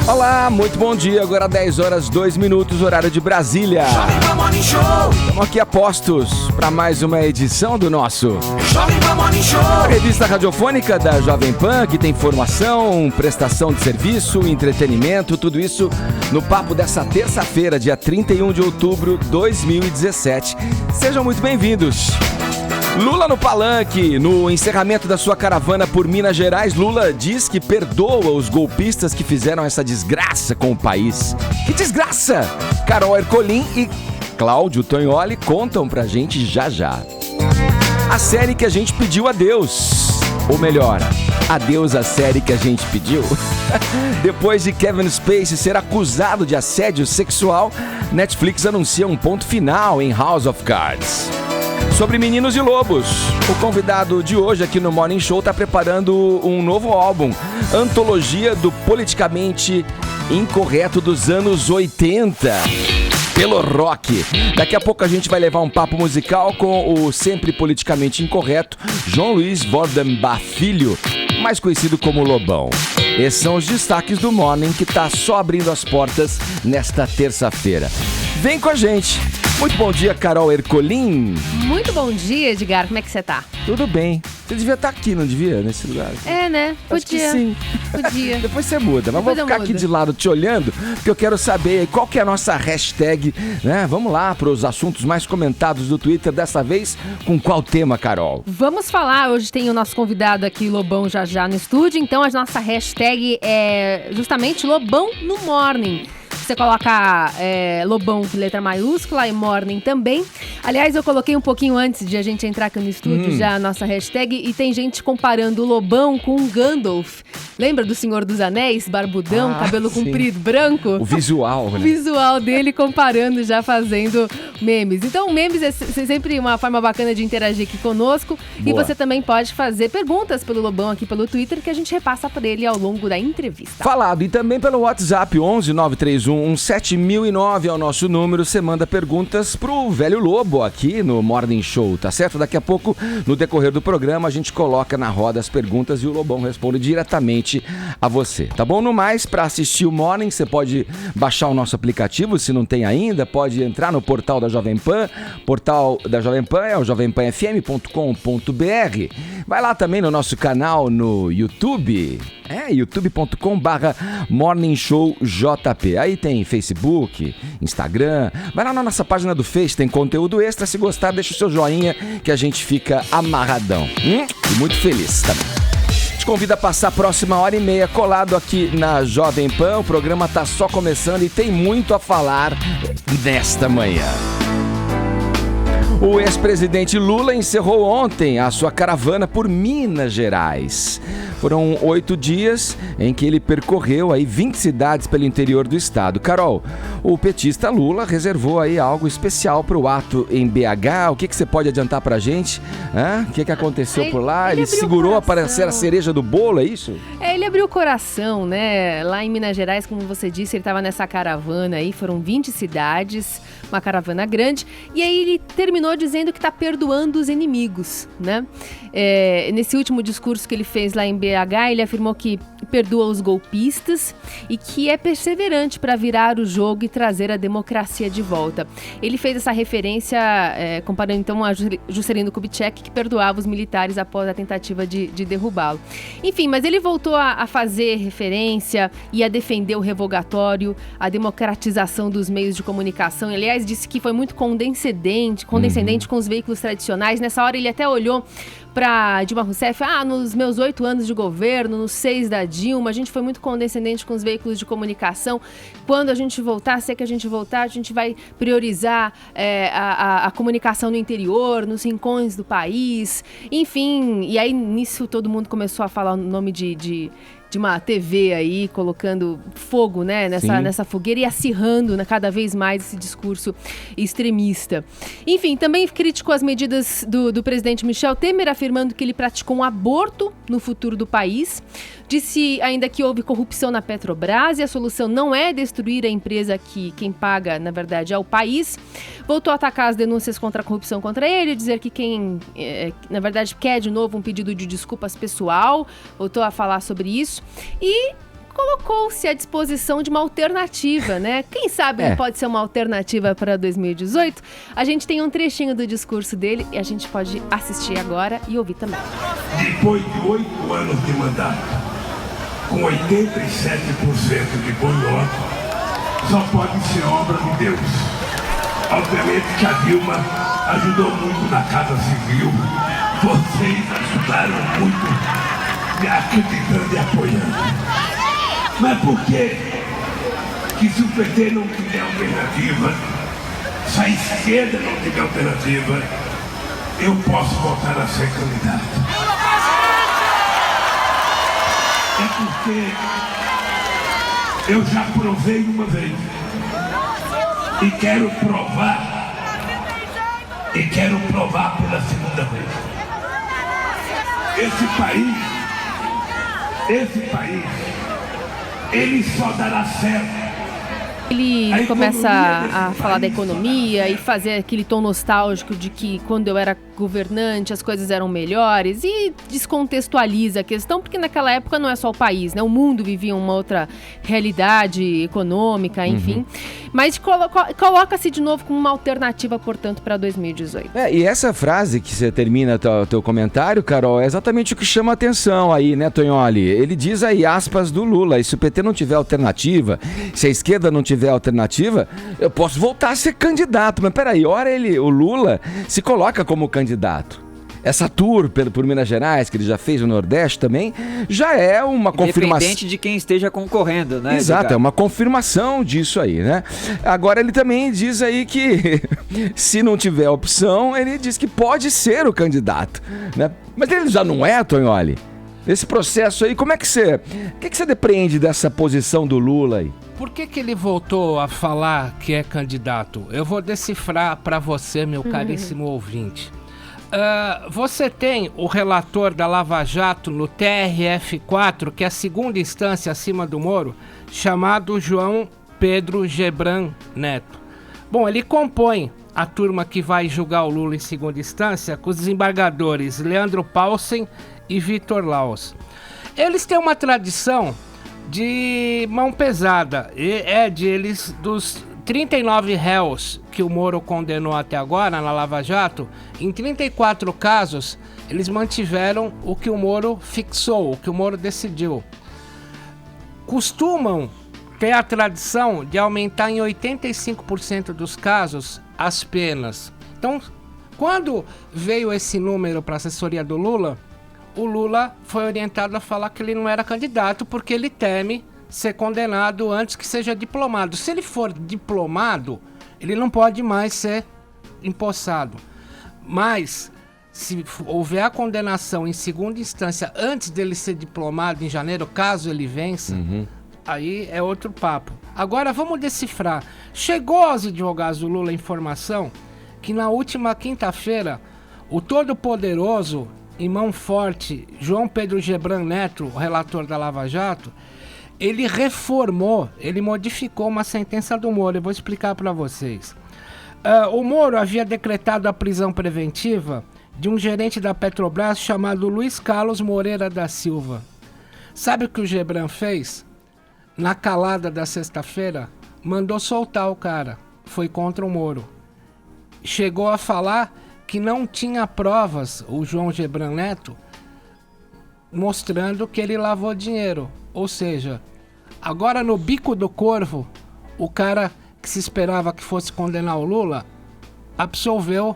Olá, muito bom dia. Agora 10 horas 2 minutos, horário de Brasília. Estamos aqui a postos para mais uma edição do nosso a revista radiofônica da Jovem Pan, que tem informação, prestação de serviço, entretenimento, tudo isso no papo dessa terça-feira, dia 31 de outubro de 2017. Sejam muito bem-vindos. Lula no palanque, no encerramento da sua caravana por Minas Gerais, Lula diz que perdoa os golpistas que fizeram essa desgraça com o país. Que desgraça! Carol Ercolim e Cláudio Tognoli contam pra gente já já. A série que a gente pediu a Deus, ou melhor, adeus à série que a gente pediu. Depois de Kevin Spacey ser acusado de assédio sexual, Netflix anuncia um ponto final em House of Cards. Sobre Meninos e Lobos, o convidado de hoje aqui no Morning Show está preparando um novo álbum, antologia do politicamente incorreto dos anos 80, pelo rock. Daqui a pouco a gente vai levar um papo musical com o sempre politicamente incorreto João Luiz Bordenbach Filho, mais conhecido como Lobão. Esses são os destaques do Morning, que está só abrindo as portas nesta terça-feira. Vem com a gente! Muito bom dia, Carol Ercolim. Muito bom dia, Edgar. Como é que você tá? Tudo bem. Você devia estar aqui, não devia? Nesse lugar. É, né? Acho que sim. Podia. Depois você muda. Mas vou ficar aqui de lado te olhando, porque eu quero saber qual que é a nossa hashtag, né? Vamos lá para os assuntos mais comentados do Twitter, dessa vez com qual tema, Carol? Vamos falar. Hoje tem o nosso convidado aqui, Lobão, já no estúdio. Então a nossa hashtag é justamente Lobão no Morning. Você coloca Lobão com letra maiúscula e Morning também. Aliás, eu coloquei um pouquinho antes de a gente entrar aqui no estúdio já a nossa hashtag, e tem gente comparando o Lobão com o Gandalf. Lembra do Senhor dos Anéis? Barbudão, cabelo comprido, branco? O visual, né? O visual dele comparando, já fazendo memes. Então, memes é sempre uma forma bacana de interagir aqui conosco. Boa. E você também pode fazer perguntas pelo Lobão aqui pelo Twitter, que a gente repassa para ele ao longo da entrevista. Falado. E também pelo WhatsApp 11 931 7009 é o nosso número. Você manda perguntas pro velho Lobo aqui no Morning Show, tá certo? Daqui a pouco, no decorrer do programa, a gente coloca na roda as perguntas e o Lobão responde diretamente a você, tá bom? No mais, para assistir o Morning, você pode baixar o nosso aplicativo, se não tem ainda, pode entrar no portal da Jovem Pan. Portal da Jovem Pan é o jovempanfm.com.br. Vai lá também no nosso canal no YouTube, youtube.com/Morning Show JP. Aí tem Facebook, Instagram. Vai lá na nossa página do Face, tem conteúdo extra. Se gostar, deixa o seu joinha que a gente fica amarradão. E muito feliz também. Te convido a passar a próxima hora e meia colado aqui na Jovem Pan. O programa tá só começando e tem muito a falar nesta manhã. O ex-presidente Lula encerrou ontem a sua caravana por Minas Gerais. Foram 8 dias em que ele percorreu aí 20 cidades pelo interior do estado. Carol, o petista Lula reservou aí algo especial para o ato em BH. O que você pode adiantar para a gente? O que aconteceu por lá? Ele segurou para ser a cereja do bolo, é isso? Ele abriu o coração, né? Lá em Minas Gerais, como você disse, ele estava nessa caravana aí, foram 20 cidades, uma caravana grande. E aí ele terminou dizendo que está perdoando os inimigos, né? Nesse último discurso que ele fez lá em BH, ele afirmou que perdoa os golpistas e que é perseverante para virar o jogo e trazer a democracia de volta. Ele fez essa referência comparando então a Juscelino Kubitschek, que perdoava os militares após a tentativa de derrubá-lo. Enfim, mas ele voltou a fazer referência e a defender o revogatório, a democratização dos meios de comunicação. Aliás, disse que foi muito condescendente com os veículos tradicionais. Nessa hora ele até olhou para Dilma Rousseff, nos meus 8 anos de governo, nos 6 da Dilma, a gente foi muito condescendente com os veículos de comunicação. Quando a gente voltar, se é que a gente voltar, a gente vai priorizar a comunicação no interior, nos rincões do país, enfim. E aí, nisso, todo mundo começou a falar o nome de uma TV aí, colocando fogo, né, nessa fogueira e acirrando cada vez mais esse discurso extremista. Enfim, também criticou as medidas do presidente Michel Temer, afirmando que ele praticou um aborto no futuro do país. Disse ainda que houve corrupção na Petrobras e a solução não é destruir a empresa que quem paga, na verdade, é o país. Voltou a atacar as denúncias contra a corrupção contra ele, dizer que quem, na verdade, quer de novo um pedido de desculpas pessoal. Voltou a falar sobre isso. E colocou-se à disposição de uma alternativa, né? Quem sabe ele pode ser uma alternativa para 2018? A gente tem um trechinho do discurso dele e a gente pode assistir agora e ouvir também. Depois de 8 anos de mandato, com 87% de boicote, só pode ser obra de Deus. Obviamente que a Dilma ajudou muito na Casa Civil. Vocês ajudaram muito, acreditando e apoiando. Mas por que se o PT não tiver alternativa, se a esquerda não tiver alternativa, eu posso voltar a ser candidato? É porque eu já provei uma vez e quero provar pela segunda vez. Esse país, ele só dará certo. Ele começa a falar da economia e fazer aquele tom nostálgico de que quando eu era governante as coisas eram melhores e descontextualiza a questão, porque naquela época não é só o país, né? O mundo vivia uma outra realidade econômica, enfim. Mas coloca-se de novo como uma alternativa, portanto, para 2018. E essa frase que você termina o teu comentário, Carol, é exatamente o que chama a atenção aí, né, Tonholi? Ele diz aí, aspas do Lula, e se o PT não tiver alternativa, se a esquerda não tiver alternativa, eu posso voltar a ser candidato. Mas peraí, ora o Lula se coloca como candidato. Essa tour por Minas Gerais, que ele já fez no Nordeste também, já é uma confirmação. Independente de quem esteja concorrendo, né? Exato, Edgar? é uma confirmação disso aí, né? Agora ele também diz aí que se não tiver opção, ele diz que pode ser o candidato, né? Mas ele já não é, Tonholi? Esse processo aí, como é que você... O que você depreende dessa posição do Lula aí? Por que ele voltou a falar que é candidato? Eu vou decifrar para você, meu caríssimo ouvinte. Você tem o relator da Lava Jato no TRF4, que é a segunda instância acima do Moro, chamado João Pedro Gebran Neto. Bom, ele compõe a turma que vai julgar o Lula em segunda instância com os desembargadores Leandro Paulsen e Vitor Laus. Eles têm uma tradição de mão pesada, dos 39 réus que o Moro condenou até agora na Lava Jato, em 34 casos, eles mantiveram o que o Moro fixou, o que o Moro decidiu. Costumam ter a tradição de aumentar em 85% dos casos as penas. Então, quando veio esse número para a assessoria do Lula, o Lula foi orientado a falar que ele não era candidato porque ele teme ser condenado antes que seja diplomado. Se ele for diplomado, ele não pode mais ser empossado. Mas, se houver a condenação em segunda instância antes dele ser diplomado em janeiro, caso ele vença, aí é outro papo. Agora vamos decifrar. Chegou aos advogados do Lula a informação que na última quinta-feira, o todo-poderoso e mão forte João Pedro Gebran Neto, o relator da Lava Jato, ele reformou, ele modificou uma sentença do Moro. Eu vou explicar para vocês. O Moro havia decretado a prisão preventiva de um gerente da Petrobras chamado Luiz Carlos Moreira da Silva. Sabe o que o Gebran fez? Na calada da sexta-feira, mandou soltar o cara. Foi contra o Moro. Chegou a falar que não tinha provas, o João Gebran Neto, mostrando que ele lavou dinheiro. Ou seja, agora no bico do corvo, o cara que se esperava que fosse condenar o Lula absolveu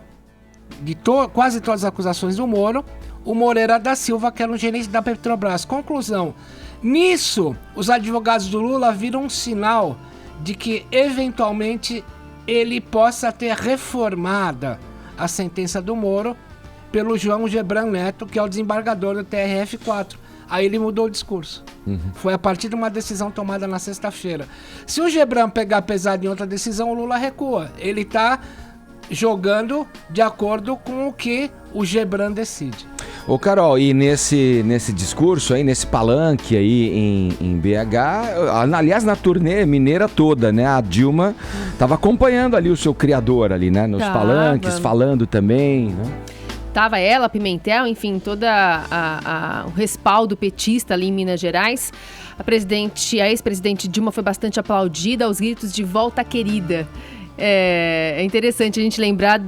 de quase todas as acusações do Moro o Moreira da Silva, que era um gerente da Petrobras. Conclusão, nisso os advogados do Lula viram um sinal de que eventualmente ele possa ter reformada a sentença do Moro pelo João Gebran Neto, que é o desembargador do TRF4. Aí ele mudou o discurso. Foi a partir de uma decisão tomada na sexta-feira. Se o Gebran pegar pesado em outra decisão, o Lula recua. Ele está jogando de acordo com o que o Gebran decide. Ô Carol, e nesse discurso aí, nesse palanque aí em BH, aliás, na turnê mineira toda, né? A Dilma estava acompanhando ali o seu criador ali, né? Nos palanques, falando também, né? Tava ela, Pimentel, enfim, todo o respaldo petista ali em Minas Gerais. A ex-presidente Dilma foi bastante aplaudida aos gritos de volta querida. É interessante a gente lembrar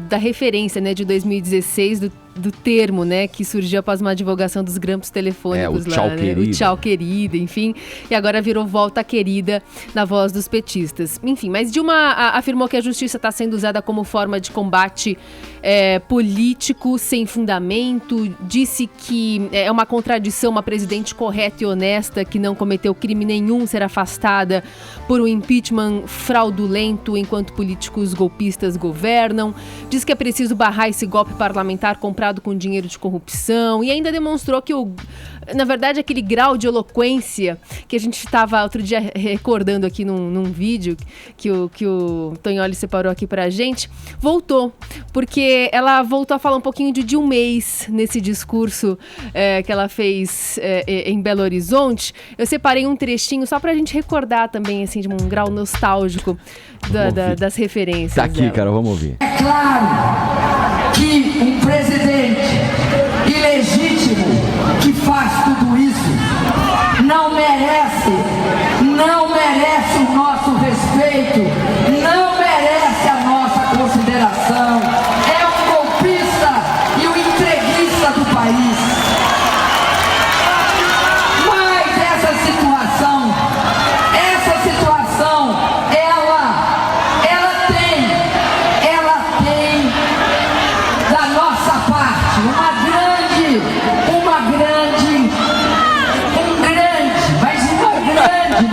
da referência, né, de 2016, do termo, né, que surgiu após uma divulgação dos grampos telefônicos o tchau, lá, né? querida. O tchau querida, enfim, e agora virou volta querida na voz dos petistas. Enfim, mas Dilma afirmou que a justiça está sendo usada como forma de combate político sem fundamento, disse que é uma contradição uma presidente correta e honesta que não cometeu crime nenhum ser afastada por um impeachment fraudulento enquanto políticos golpistas governam, diz que é preciso barrar esse golpe parlamentar comprado com dinheiro de corrupção e ainda demonstrou que na verdade, aquele grau de eloquência que a gente estava outro dia recordando aqui num vídeo que o Tonholi separou aqui pra gente, voltou. Porque ela voltou a falar um pouquinho de Dilmês nesse discurso que ela fez em Belo Horizonte. Eu separei um trechinho só pra gente recordar também, assim, de um grau nostálgico das referências. Tá aqui, dela. cara, vamos ouvir. É claro que um presidente ilegítimo que faz tudo isso não merece o nosso respeito, não merece a nossa consideração. É um golpista e um entreguista do país. Mas essa situação, ela tem da nossa parte um grande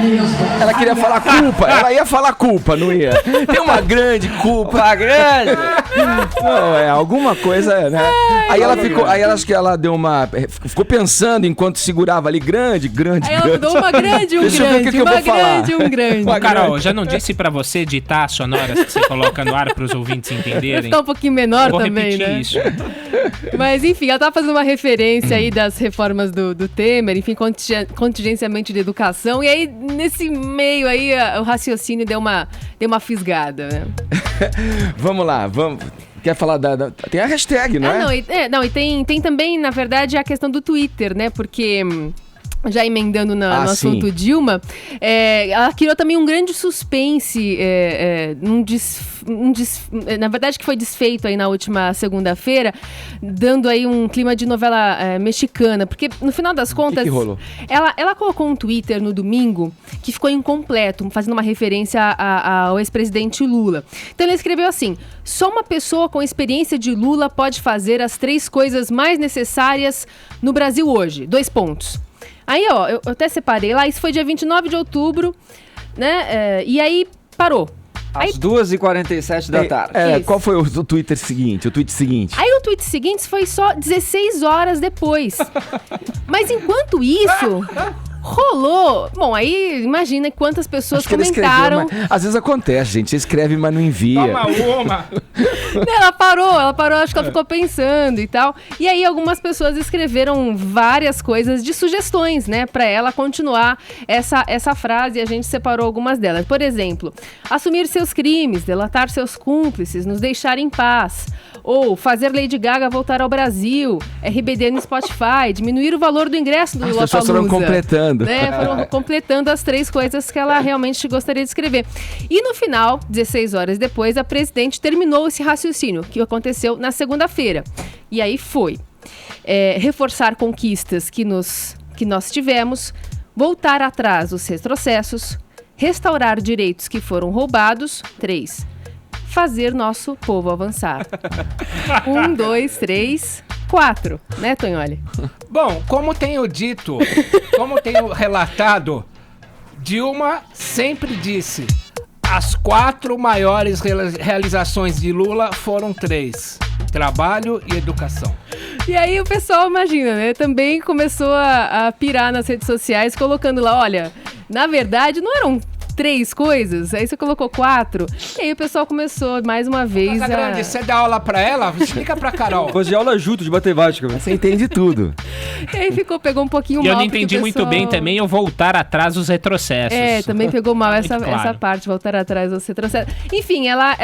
mesmo. Ela queria falar culpa, ela ia falar culpa, não ia? Tem uma grande culpa, grande. Não, alguma coisa, né? Aí ela acho que ela deu ficou pensando enquanto segurava ali, grande. Aí ela deu uma grande, Deixa eu ver o que eu vou falar. Um grande. Carol, já não disse pra você editar as sonoras que você coloca no ar pros ouvintes entenderem? Vai ficar um pouquinho menor Vou também, repetir né? isso. Mas enfim, ela tava fazendo uma referência aí das reformas do Temer, enfim, contingenciamento de educação, e aí nesse meio aí o raciocínio deu uma fisgada, né? Vamos lá, Quer falar tem a hashtag, não é? Não, e tem também, na verdade, a questão do Twitter, né? Porque já emendando no assunto Dilma, ela criou também um grande suspense, na verdade que foi desfeito aí na última segunda-feira, dando aí um clima de novela mexicana, porque no final das contas, que rolou? Ela colocou um Twitter no domingo que ficou incompleto, fazendo uma referência ao ex-presidente Lula. Então ele escreveu assim: só uma pessoa com experiência de Lula pode fazer as 3 coisas mais necessárias no Brasil hoje. 2 pontos. Aí, ó, eu até separei lá, isso foi dia 29 de outubro, né? E aí parou. Às 2h47 da tarde. Qual foi o tweet seguinte? Aí o tweet seguinte foi só 16 horas depois. Mas enquanto isso, rolou. Bom, aí imagina quantas pessoas comentaram. Às vezes acontece, gente. Você escreve, mas não envia. Toma uma! Ela parou, acho que ela ficou pensando e tal. E aí algumas pessoas escreveram várias coisas de sugestões, né, pra ela continuar essa frase, e a gente separou algumas delas. Por exemplo, assumir seus crimes, delatar seus cúmplices, nos deixar em paz. Ou fazer Lady Gaga voltar ao Brasil, RBD no Spotify, diminuir o valor do ingresso do Lollapalooza. As pessoas foram completando. Né? Foram completando as 3 coisas que ela realmente gostaria de escrever. E no final, 16 horas depois, a presidente terminou esse raciocínio, que aconteceu na segunda-feira. E aí foi reforçar conquistas que nós tivemos, voltar atrás os retrocessos, restaurar direitos que foram roubados. 3. Fazer nosso povo avançar. 1, 2, 3, 4. Né, Tonholi? Bom, como tenho relatado, Dilma sempre disse: as 4 maiores realizações de Lula foram 3: trabalho e educação. E aí o pessoal, imagina, né? Também começou a pirar nas redes sociais, colocando lá, olha, na verdade não eram 3 coisas, aí você colocou 4, e aí o pessoal começou mais uma vez Grande, você dá aula pra ela? Explica pra Carol. Fosse de aula junto de matemática. Você entende tudo. E aí pegou um pouquinho E mal. eu não entendi muito bem também o voltar atrás dos retrocessos. Também pegou mal essa claro. parte, voltar atrás dos retrocessos. Enfim, ela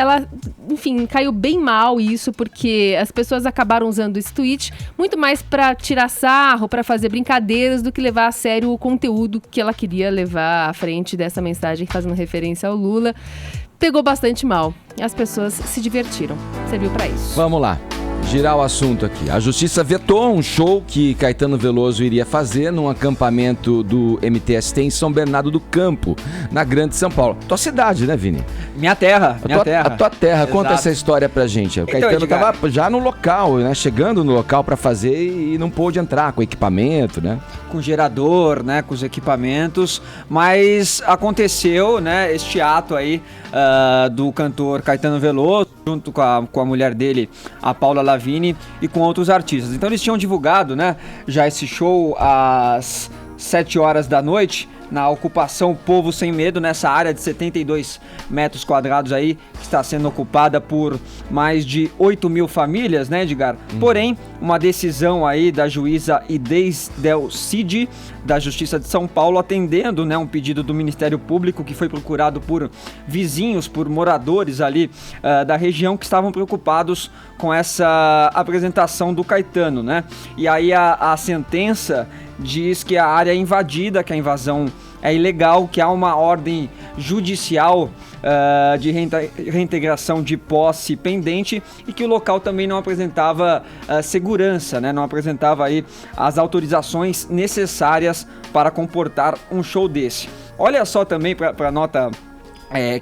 caiu bem mal isso, porque as pessoas acabaram usando esse tweet muito mais pra tirar sarro, pra fazer brincadeiras, do que levar a sério o conteúdo que ela queria levar à frente dessa mensagem fazendo referência ao Lula. Pegou bastante mal. As pessoas se divertiram. Serviu pra isso. Vamos lá. Girar o assunto aqui. A Justiça vetou um show que Caetano Veloso iria fazer num acampamento do MTST em São Bernardo do Campo, na Grande São Paulo. Tua cidade, né, Vini? Minha terra. A tua terra. Exato. Conta essa história pra gente. O Então, Caetano Edgar, tava já no local, né? Chegando no local pra fazer e não pôde entrar com equipamento, né? Com gerador, né, com os equipamentos, mas aconteceu, né, este ato aí do cantor Caetano Veloso, junto com a mulher dele, a Paula Lavigne, e com outros artistas. Então eles tinham divulgado, né, já esse show às 7 horas da noite, na ocupação Povo Sem Medo, nessa área de 72 metros quadrados aí, que está sendo ocupada por mais de 8 mil famílias, né, Edgar? Porém, uma decisão aí da juíza Idez Del Cid, da Justiça de São Paulo, atendendo, né, um pedido do Ministério Público que foi procurado por vizinhos, por moradores ali da região que estavam preocupados com essa apresentação do Caetano, né? E aí a sentença diz que a área é invadida, que a invasão é ilegal, que há uma ordem judicial de reintegração de posse pendente e que o local também não apresentava segurança, né? Não apresentava aí as autorizações necessárias para comportar um show desse. Olha só também para a nota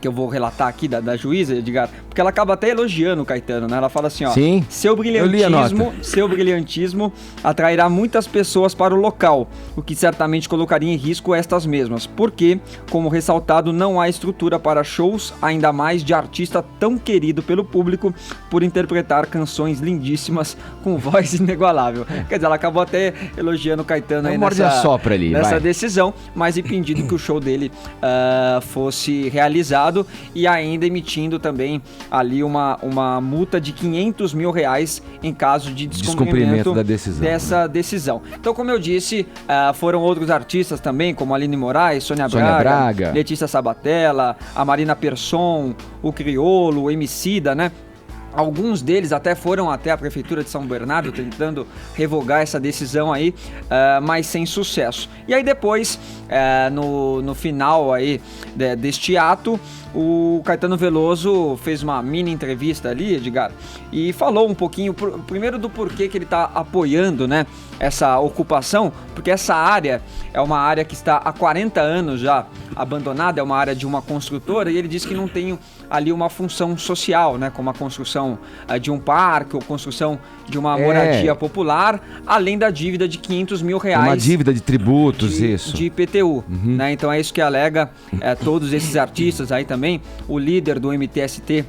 que eu vou relatar aqui da juíza, Edgar, porque ela acaba até elogiando o Caetano, né? Ela fala assim, ó, Sim, seu brilhantismo atrairá muitas pessoas para o local, o que certamente colocaria em risco estas mesmas, porque, como ressaltado, não há estrutura para shows, ainda mais de artista tão querido pelo público por interpretar canções lindíssimas com voz inigualável. Quer dizer, ela acabou até elogiando o Caetano aí nessa decisão, mas impedindo que o show dele fosse realizado e ainda emitindo também ali uma multa de R$500 mil em caso de descumprimento dessa decisão. Então, como eu disse, foram outros artistas também, como Aline Moraes, Sônia Braga, Letícia Sabatella, a Marina Persson, o Criolo, o Emicida, né? Alguns deles até foram até a Prefeitura de São Bernardo tentando revogar essa decisão aí, mas sem sucesso. E aí depois, no final aí deste ato, o Caetano Veloso fez uma mini entrevista ali, Edgar, e falou um pouquinho, primeiro do porquê que ele está apoiando, né, essa ocupação, porque essa área é uma área que está há 40 anos já abandonada, é uma área de uma construtora, e ele disse que não tem ali uma função social, né, como a construção de um parque ou construção de uma moradia popular, além da dívida de R$500 mil. Uma dívida de tributos, de IPTU, né? Então é isso que alega todos esses artistas aí também, o líder do MTST,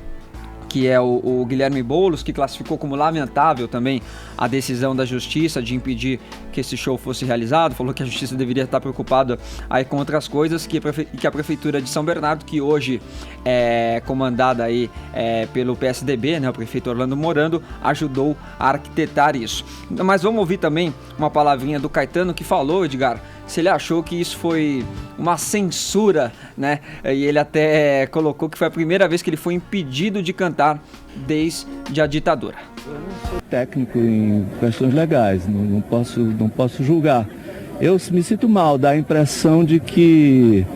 que é o Guilherme Boulos, que classificou como lamentável também a decisão da Justiça de impedir que esse show fosse realizado, falou que a Justiça deveria estar preocupada aí com outras coisas, que a Prefeitura de São Bernardo, que hoje é comandada aí pelo PSDB, né, o prefeito Orlando Morando, ajudou a arquitetar isso. Mas vamos ouvir também uma palavrinha do Caetano, que falou, Edgar, se ele achou que isso foi uma censura, né? E ele até colocou que foi a primeira vez que ele foi impedido de cantar desde a ditadura. Eu não sou técnico em questões legais, não posso julgar. Eu me sinto mal, dá a impressão de que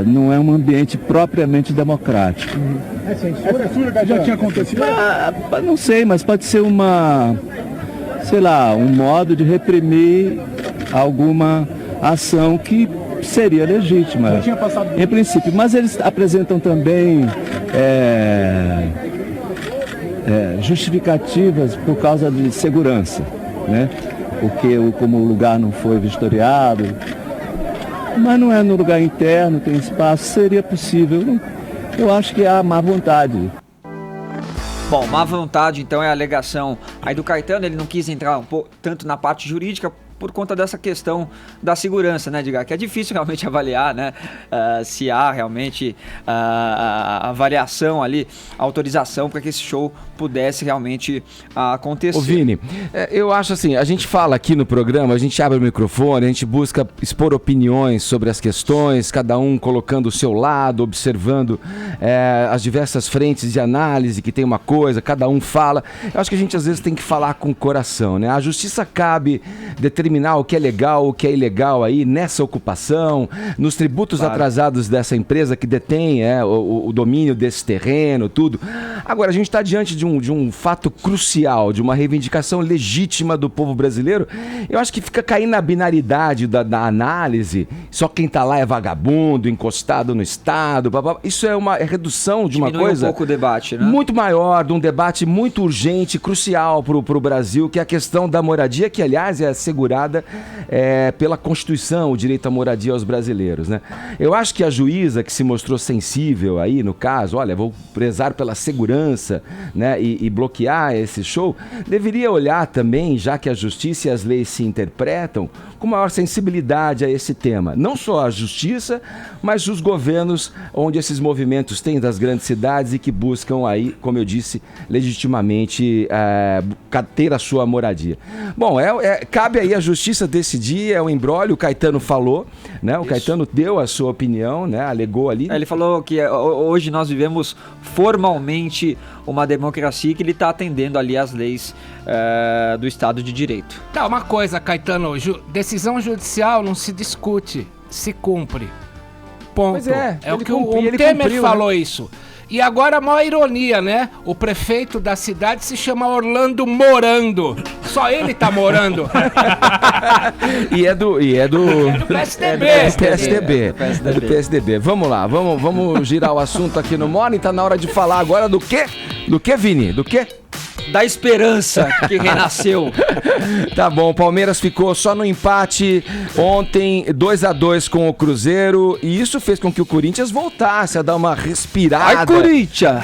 não é um ambiente propriamente democrático. É censura? Já tinha acontecido? Não sei, mas pode ser um modo de reprimir alguma ação que seria legítima, em princípio. Mas eles apresentam também justificativas por causa de segurança, né? Porque como o lugar não foi vistoriado, mas não é no lugar interno, tem espaço, seria possível. Eu acho que há má vontade. Bom, má vontade então é a alegação aí do Caetano, ele não quis entrar tanto na parte jurídica, por conta dessa questão da segurança, né, Edgar? Que é difícil realmente avaliar, né, se há realmente a variação ali, a autorização para que esse show pudesse realmente acontecer. Ô Vini, eu acho assim, a gente fala aqui no programa, a gente abre o microfone, a gente busca expor opiniões sobre as questões, cada um colocando o seu lado, observando as diversas frentes de análise, que tem uma coisa, cada um fala. Eu acho que a gente às vezes tem que falar com o coração, né? A justiça cabe determinar o que é legal, o que é ilegal aí nessa ocupação, nos tributos atrasados dessa empresa que detém o domínio desse terreno, tudo. Agora, a gente está diante de um fato crucial, de uma reivindicação legítima do povo brasileiro. Eu acho que fica caindo na binaridade da análise, só quem está lá é vagabundo, encostado no Estado, isso é uma redução de uma coisa... um pouco o debate, né? Muito maior, de um debate muito urgente, crucial para o Brasil, que é a questão da moradia, que aliás é assegurada pela Constituição, o direito à moradia aos brasileiros, né? Eu acho que a juíza que se mostrou sensível aí no caso, olha, vou prezar pela segurança, né, e bloquear esse show, deveria olhar também, já que a justiça e as leis se interpretam, com maior sensibilidade a esse tema. Não só a justiça, mas os governos onde esses movimentos têm das grandes cidades e que buscam aí, como eu disse, legitimamente ter a sua moradia. Bom, cabe aí a justiça decidir, é um imbróglio, o Caetano falou, né? O Caetano deu a sua opinião, né? Alegou ali. Ele falou que hoje nós vivemos formalmente uma democracia e que ele está atendendo ali às leis do Estado de Direito. Tá, uma coisa, Caetano, decisão judicial não se discute, se cumpre. Ponto. Pois é o que o Temer falou, né? Isso. E agora a maior ironia, né? O prefeito da cidade se chama Orlando Morando. Só ele tá morando. e é do PSDB. É do PSDB. Vamos lá, vamos girar o assunto aqui no Morning. Tá na hora de falar agora do quê? Do que, Vini? Do quê? Da esperança que renasceu. Tá bom, o Palmeiras ficou só no empate ontem, 2-2 com o Cruzeiro, e isso fez com que o Corinthians voltasse a dar uma respirada. Ai, Corinthians!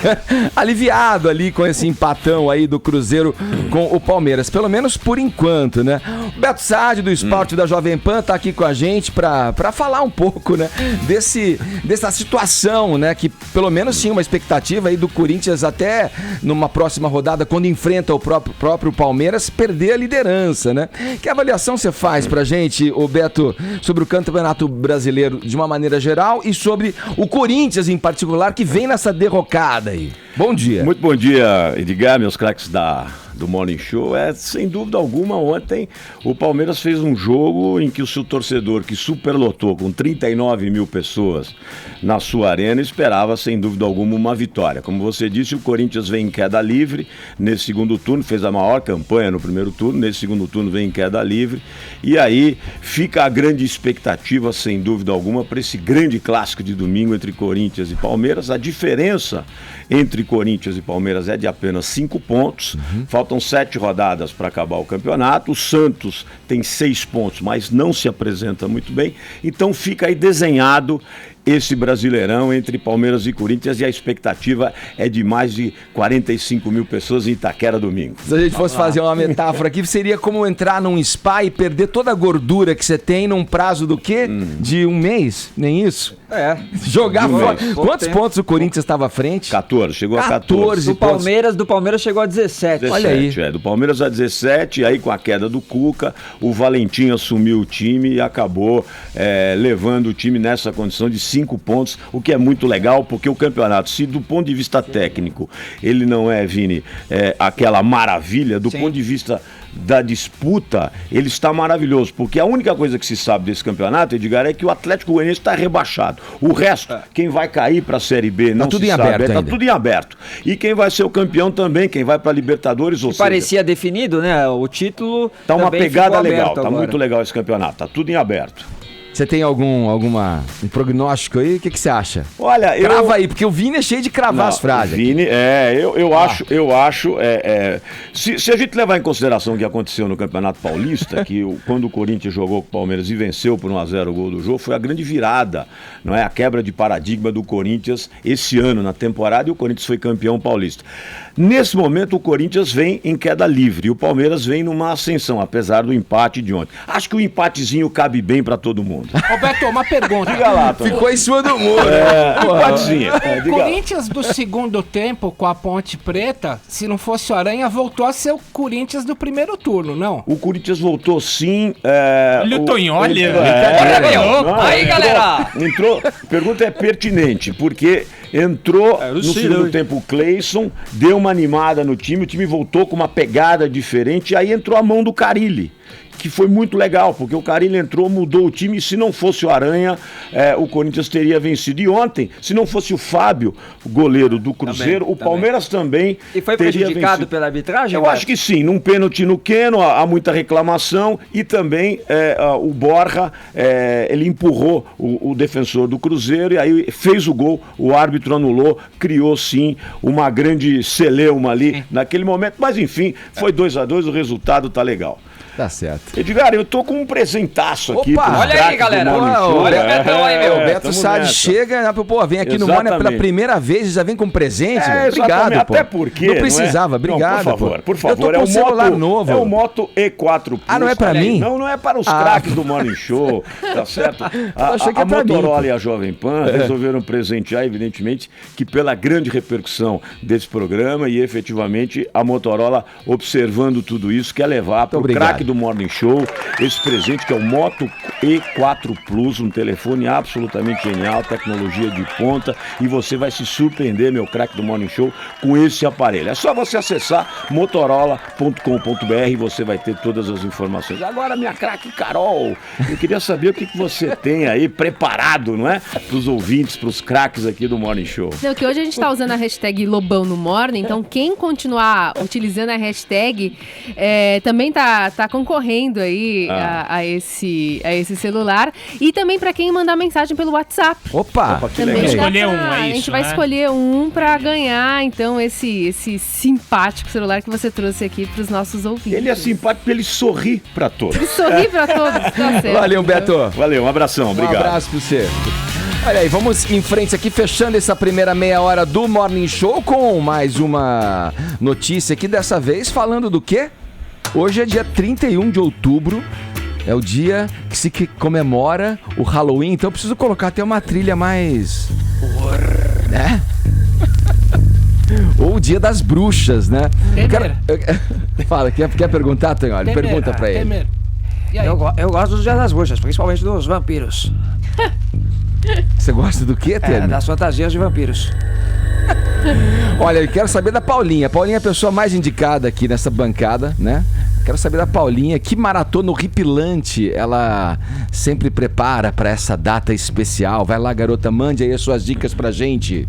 Aliviado ali com esse empatão aí do Cruzeiro com o Palmeiras, pelo menos por enquanto, né? O Beto Sade, do Esporte da Jovem Pan, tá aqui com a gente pra falar um pouco, né? Dessa situação, né? Que pelo menos tinha uma expectativa aí do Corinthians até numa próxima rodada, quando enfrenta o próprio Palmeiras, perder a liderança, né? Que avaliação você faz pra gente, ô Beto, sobre o Campeonato Brasileiro de uma maneira geral e sobre o Corinthians em particular, que vem nessa derrocada aí? Bom dia. Muito bom dia, Edgar, meus craques do Morning Show. Sem dúvida alguma, ontem o Palmeiras fez um jogo em que o seu torcedor, que superlotou com 39 mil pessoas na sua arena, esperava sem dúvida alguma uma vitória. Como você disse, o Corinthians vem em queda livre nesse segundo turno, fez a maior campanha no primeiro turno, nesse segundo turno vem em queda livre, e aí fica a grande expectativa, sem dúvida alguma, para esse grande clássico de domingo entre Corinthians e Palmeiras. A diferença entre Corinthians e Palmeiras é de apenas 5 pontos, faltam 7 rodadas para acabar o campeonato, o Santos tem 6 pontos, mas não se apresenta muito bem, então fica aí desenhado esse Brasileirão entre Palmeiras e Corinthians, e a expectativa é de mais de 45 mil pessoas em Itaquera domingo. Se a gente fosse fazer uma metáfora aqui, seria como entrar num spa e perder toda a gordura que você tem num prazo do quê? De um mês? Nem isso? Jogar fora. Quantos pontos o Corinthians estava à frente? 14, chegou a 14. Do Palmeiras chegou a 17. Olha aí. Do Palmeiras a 17, aí com a queda do Cuca, o Valentim assumiu o time e acabou levando o time nessa condição de 5 pontos, o que é muito legal, porque o campeonato, se do ponto de vista técnico ele não é, Vini, aquela maravilha, do ponto de vista da disputa, ele está maravilhoso, porque a única coisa que se sabe desse campeonato, Edgar, é que o Atlético Goianiense está rebaixado. O resto, quem vai cair para a Série B não se sabe, está tudo em aberto. E quem vai ser o campeão também, quem vai para a Libertadores, ou seja, parecia definido, né? O título tá uma pegada legal, tá muito legal esse campeonato, tá tudo em aberto. Você tem um prognóstico aí? O que você acha? Olha, crava aí, porque o Vini é cheio de cravar as frases. Vini, eu acho. Se a gente levar em consideração o que aconteceu no Campeonato Paulista, que quando o Corinthians jogou com o Palmeiras e venceu por 1-0 o gol do jogo, foi a grande virada, não é? A quebra de paradigma do Corinthians esse ano na temporada, e o Corinthians foi campeão paulista. Nesse momento, o Corinthians vem em queda livre e o Palmeiras vem numa ascensão, apesar do empate de ontem. Acho que o empatezinho cabe bem pra todo mundo. Roberto, uma pergunta. Diga lá, Tom. Ficou em cima do muro. Empatezinho. O Corinthians do segundo tempo com a Ponte Preta, se não fosse o Aranha, voltou a ser o Corinthians do primeiro turno, não? O Corinthians voltou sim. Olha o Tonholi. Aí, galera! Entrou. A pergunta é pertinente, porque entrou no segundo tempo o Cleison, deu uma animada no time, o time voltou com uma pegada diferente, e aí entrou a mão do Carille, que foi muito legal, porque o Carille entrou, mudou o time, e se não fosse o Aranha, o Corinthians teria vencido. E ontem, se não fosse o Fábio, o goleiro do Cruzeiro, o Palmeiras também e foi teria prejudicado vencido. Pela arbitragem? Eu acho que sim, num pênalti no Queno, há muita reclamação, e também o Borja, ele empurrou o defensor do Cruzeiro, e aí fez o gol, o árbitro anulou, criou sim uma grande celeuma ali naquele momento, mas enfim, foi 2-2, o resultado tá legal. Tá certo. Edgar, eu tô com um presentaço aqui. Opa, olha aí, galera. Olha o Betão aí, meu. O Beto tamo Salles nessa. chega, vem aqui no Mônia pela primeira vez e já vem com presente. Obrigado, pô. Até porque. Não precisava, obrigado. Não, por favor. Eu tô com um celular novo. É o Moto E4 Plus. Ah, não é pra mim? Não é para os craques do Morning Show, tá certo? A Motorola e a Jovem Pan resolveram presentear, evidentemente, que pela grande repercussão desse programa e efetivamente a Motorola observando tudo isso, quer levar para o craque do Morning Show esse presente que é o Moto E4 Plus, um telefone absolutamente genial, tecnologia de ponta, e você vai se surpreender, meu craque do Morning Show, com esse aparelho. É só você acessar motorola.com.br e você vai ter todas as informações. Agora, minha craque Carol, eu queria saber o que você tem aí preparado, não é? Para os ouvintes, para os craques aqui do Morning Show. Não, que hoje a gente está usando a hashtag Lobão no Morning, então quem continuar utilizando a hashtag também tá concorrendo aí a esse celular. E também para quem mandar mensagem pelo WhatsApp. Opa, que legal. Escolher um, a gente vai escolher um para ganhar, então, esse simpático celular que você trouxe aqui para os nossos ouvintes. Ele é simpático porque ele sorri para todos. Ele sorri para todos, tá certo. Valeu, Beto. Valeu, um abração, obrigado. Um abraço para você. Olha aí, vamos em frente aqui, fechando essa primeira meia hora do Morning Show com mais uma notícia aqui, dessa vez falando do quê? Hoje é dia 31 de outubro, é o dia que se comemora o Halloween, então eu preciso colocar até uma trilha mais... né? Ou o dia das bruxas, né? Fala, quer perguntar, Tonholi? Pergunta pra ele. Eu gosto do dia das bruxas, principalmente dos vampiros. Você gosta do quê, Temer? Das fantasias de vampiros. Olha, eu quero saber da Paulinha. Paulinha é a pessoa mais indicada aqui nessa bancada, né? Quero saber da Paulinha, que maratona horripilante ela sempre prepara para essa data especial. Vai lá, garota, mande aí as suas dicas pra gente.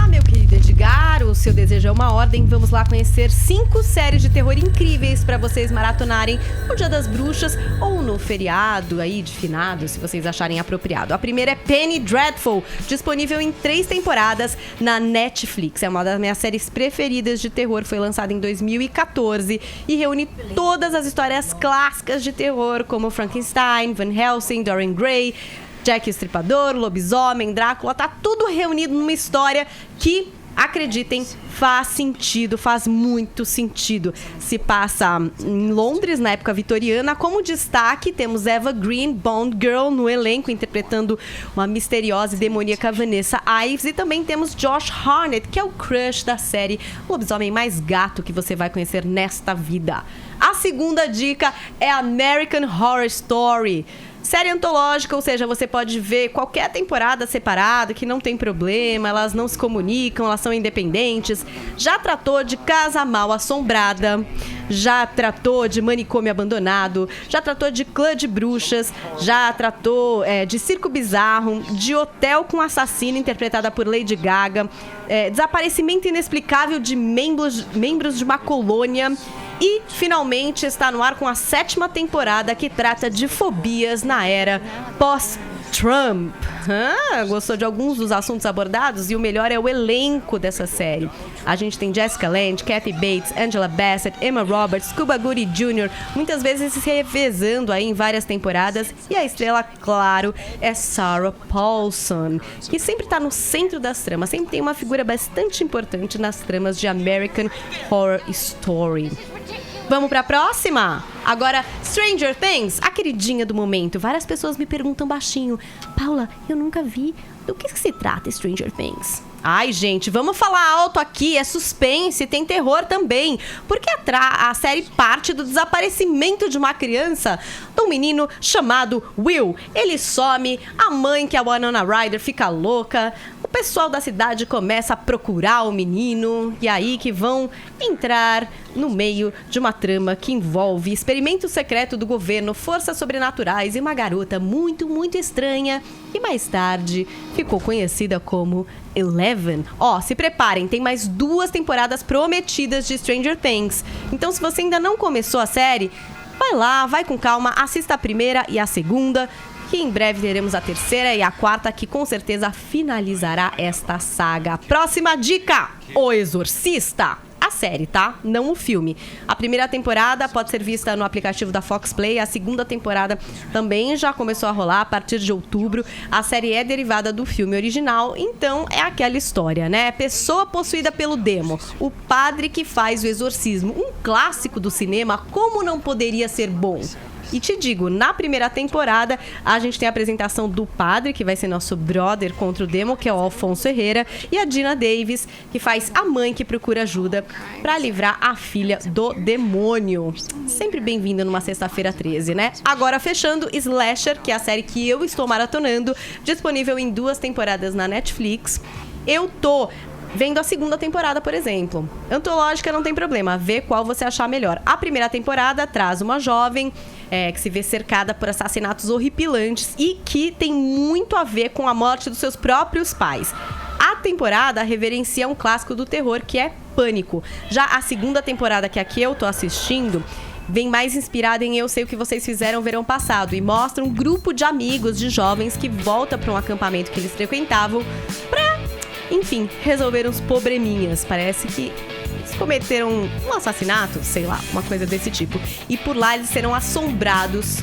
Meu querido Edgar, o seu desejo é uma ordem. Vamos lá conhecer 5 séries de terror incríveis para vocês maratonarem no Dia das Bruxas ou no feriado aí de finados, se vocês acharem apropriado. A primeira é Penny Dreadful, disponível em 3 temporadas na Netflix. É uma das minhas séries preferidas de terror, foi lançada em 2014 e reúne todas as histórias clássicas de terror, como Frankenstein, Van Helsing, Dorian Gray, Jack o Estripador, Lobisomem, Drácula, tá tudo reunido numa história que, acreditem, faz sentido, faz muito sentido. Se passa em Londres, na época vitoriana. Como destaque, temos Eva Green, Bond Girl, no elenco, interpretando uma misteriosa e demoníaca Vanessa Ives. E também temos Josh Hartnett, que é o crush da série, o lobisomem mais gato que você vai conhecer nesta vida. A segunda dica é American Horror Story. Série antológica, ou seja, você pode ver qualquer temporada separada, que não tem problema, elas não se comunicam, elas são independentes. Já tratou de Casa Mal Assombrada, já tratou de Manicômio Abandonado, já tratou de Clã de Bruxas, já tratou de Circo Bizarro, de Hotel com Assassino, interpretada por Lady Gaga, desaparecimento inexplicável de membros de uma colônia. E, finalmente, está no ar com a 7ª temporada que trata de fobias na era pós-Trump. Gostou de alguns dos assuntos abordados? E o melhor é o elenco dessa série. A gente tem Jessica Lange, Kathy Bates, Angela Bassett, Emma Roberts, Cuba Gooding Jr., muitas vezes se revezando aí em várias temporadas. E a estrela, claro, é Sarah Paulson, que sempre está no centro das tramas, sempre tem uma figura bastante importante nas tramas de American Horror Story. Vamos pra próxima? Agora, Stranger Things, a queridinha do momento. Várias pessoas me perguntam baixinho: Paula, eu nunca vi. Do que se trata Stranger Things? Ai, gente, vamos falar alto aqui. É suspense, tem terror também. Porque a série parte do desaparecimento de uma criança, de um menino chamado Will. Ele some, a mãe, que é a Winona Ryder, fica louca. O pessoal da cidade começa a procurar o menino. E aí que vão entrar no meio de uma trama que envolve experimento secreto do governo, forças sobrenaturais e uma garota muito, muito estranha, que mais tarde ficou conhecida como Eleven. Se preparem, tem mais 2 temporadas prometidas de Stranger Things. Então, se você ainda não começou a série, vai lá, vai com calma, assista a primeira e a segunda, que em breve teremos a 3ª e a 4ª, que com certeza finalizará esta saga. Próxima dica: O Exorcista. A série, tá? Não o filme. A primeira temporada pode ser vista no aplicativo da Fox Play. A segunda temporada também já começou a rolar a partir de outubro. A série é derivada do filme original, então é aquela história, né? Pessoa possuída pelo demo, o padre que faz o exorcismo. Um clássico do cinema, como não poderia ser bom? E te digo, na primeira temporada, a gente tem a apresentação do padre, que vai ser nosso brother contra o demo, que é o Alfonso Herrera, e a Dina Davis, que faz a mãe que procura ajuda pra livrar a filha do demônio. Sempre bem-vinda numa sexta-feira 13, né? Agora, fechando, Slasher, que é a série que eu estou maratonando, disponível em 2 temporadas na Netflix. Eu tô vendo a segunda temporada, por exemplo. Antológica não tem problema, vê qual você achar melhor. A primeira temporada traz uma jovem que se vê cercada por assassinatos horripilantes e que tem muito a ver com a morte dos seus próprios pais. A temporada reverencia um clássico do terror, que é Pânico. Já a segunda temporada, que aqui eu tô assistindo, vem mais inspirada em Eu Sei O Que Vocês Fizeram Verão Passado e mostra um grupo de amigos, de jovens, que volta para um acampamento que eles frequentavam pra, enfim, resolver uns probleminhas. Parece que eles cometeram um assassinato, sei lá, uma coisa desse tipo. E por lá eles serão assombrados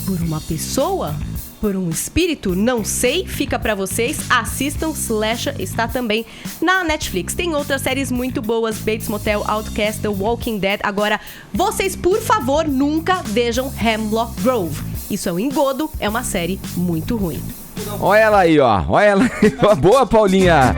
por uma pessoa? Por um espírito? Não sei, fica pra vocês. Assistam, Slasher está também na Netflix. Tem outras séries muito boas, Bates Motel, Outcast, The Walking Dead. Agora, vocês, por favor, nunca vejam Hemlock Grove. Isso é um engodo, é uma série muito ruim. Olha ela aí, ó. Olha ela aí. Boa, Paulinha.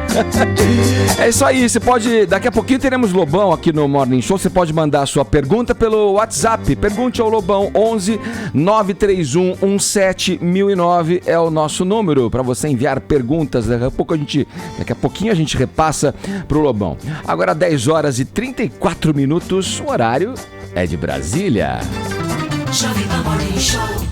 É isso aí. Você pode... Daqui a pouquinho teremos Lobão aqui no Morning Show. Você pode mandar a sua pergunta pelo WhatsApp. Pergunte ao Lobão. 11 931 17 1009 é o nosso número para você enviar perguntas. Daqui a pouquinho a gente repassa pro Lobão. Agora 10 horas e 34 minutos. O horário é de Brasília. Morning Show.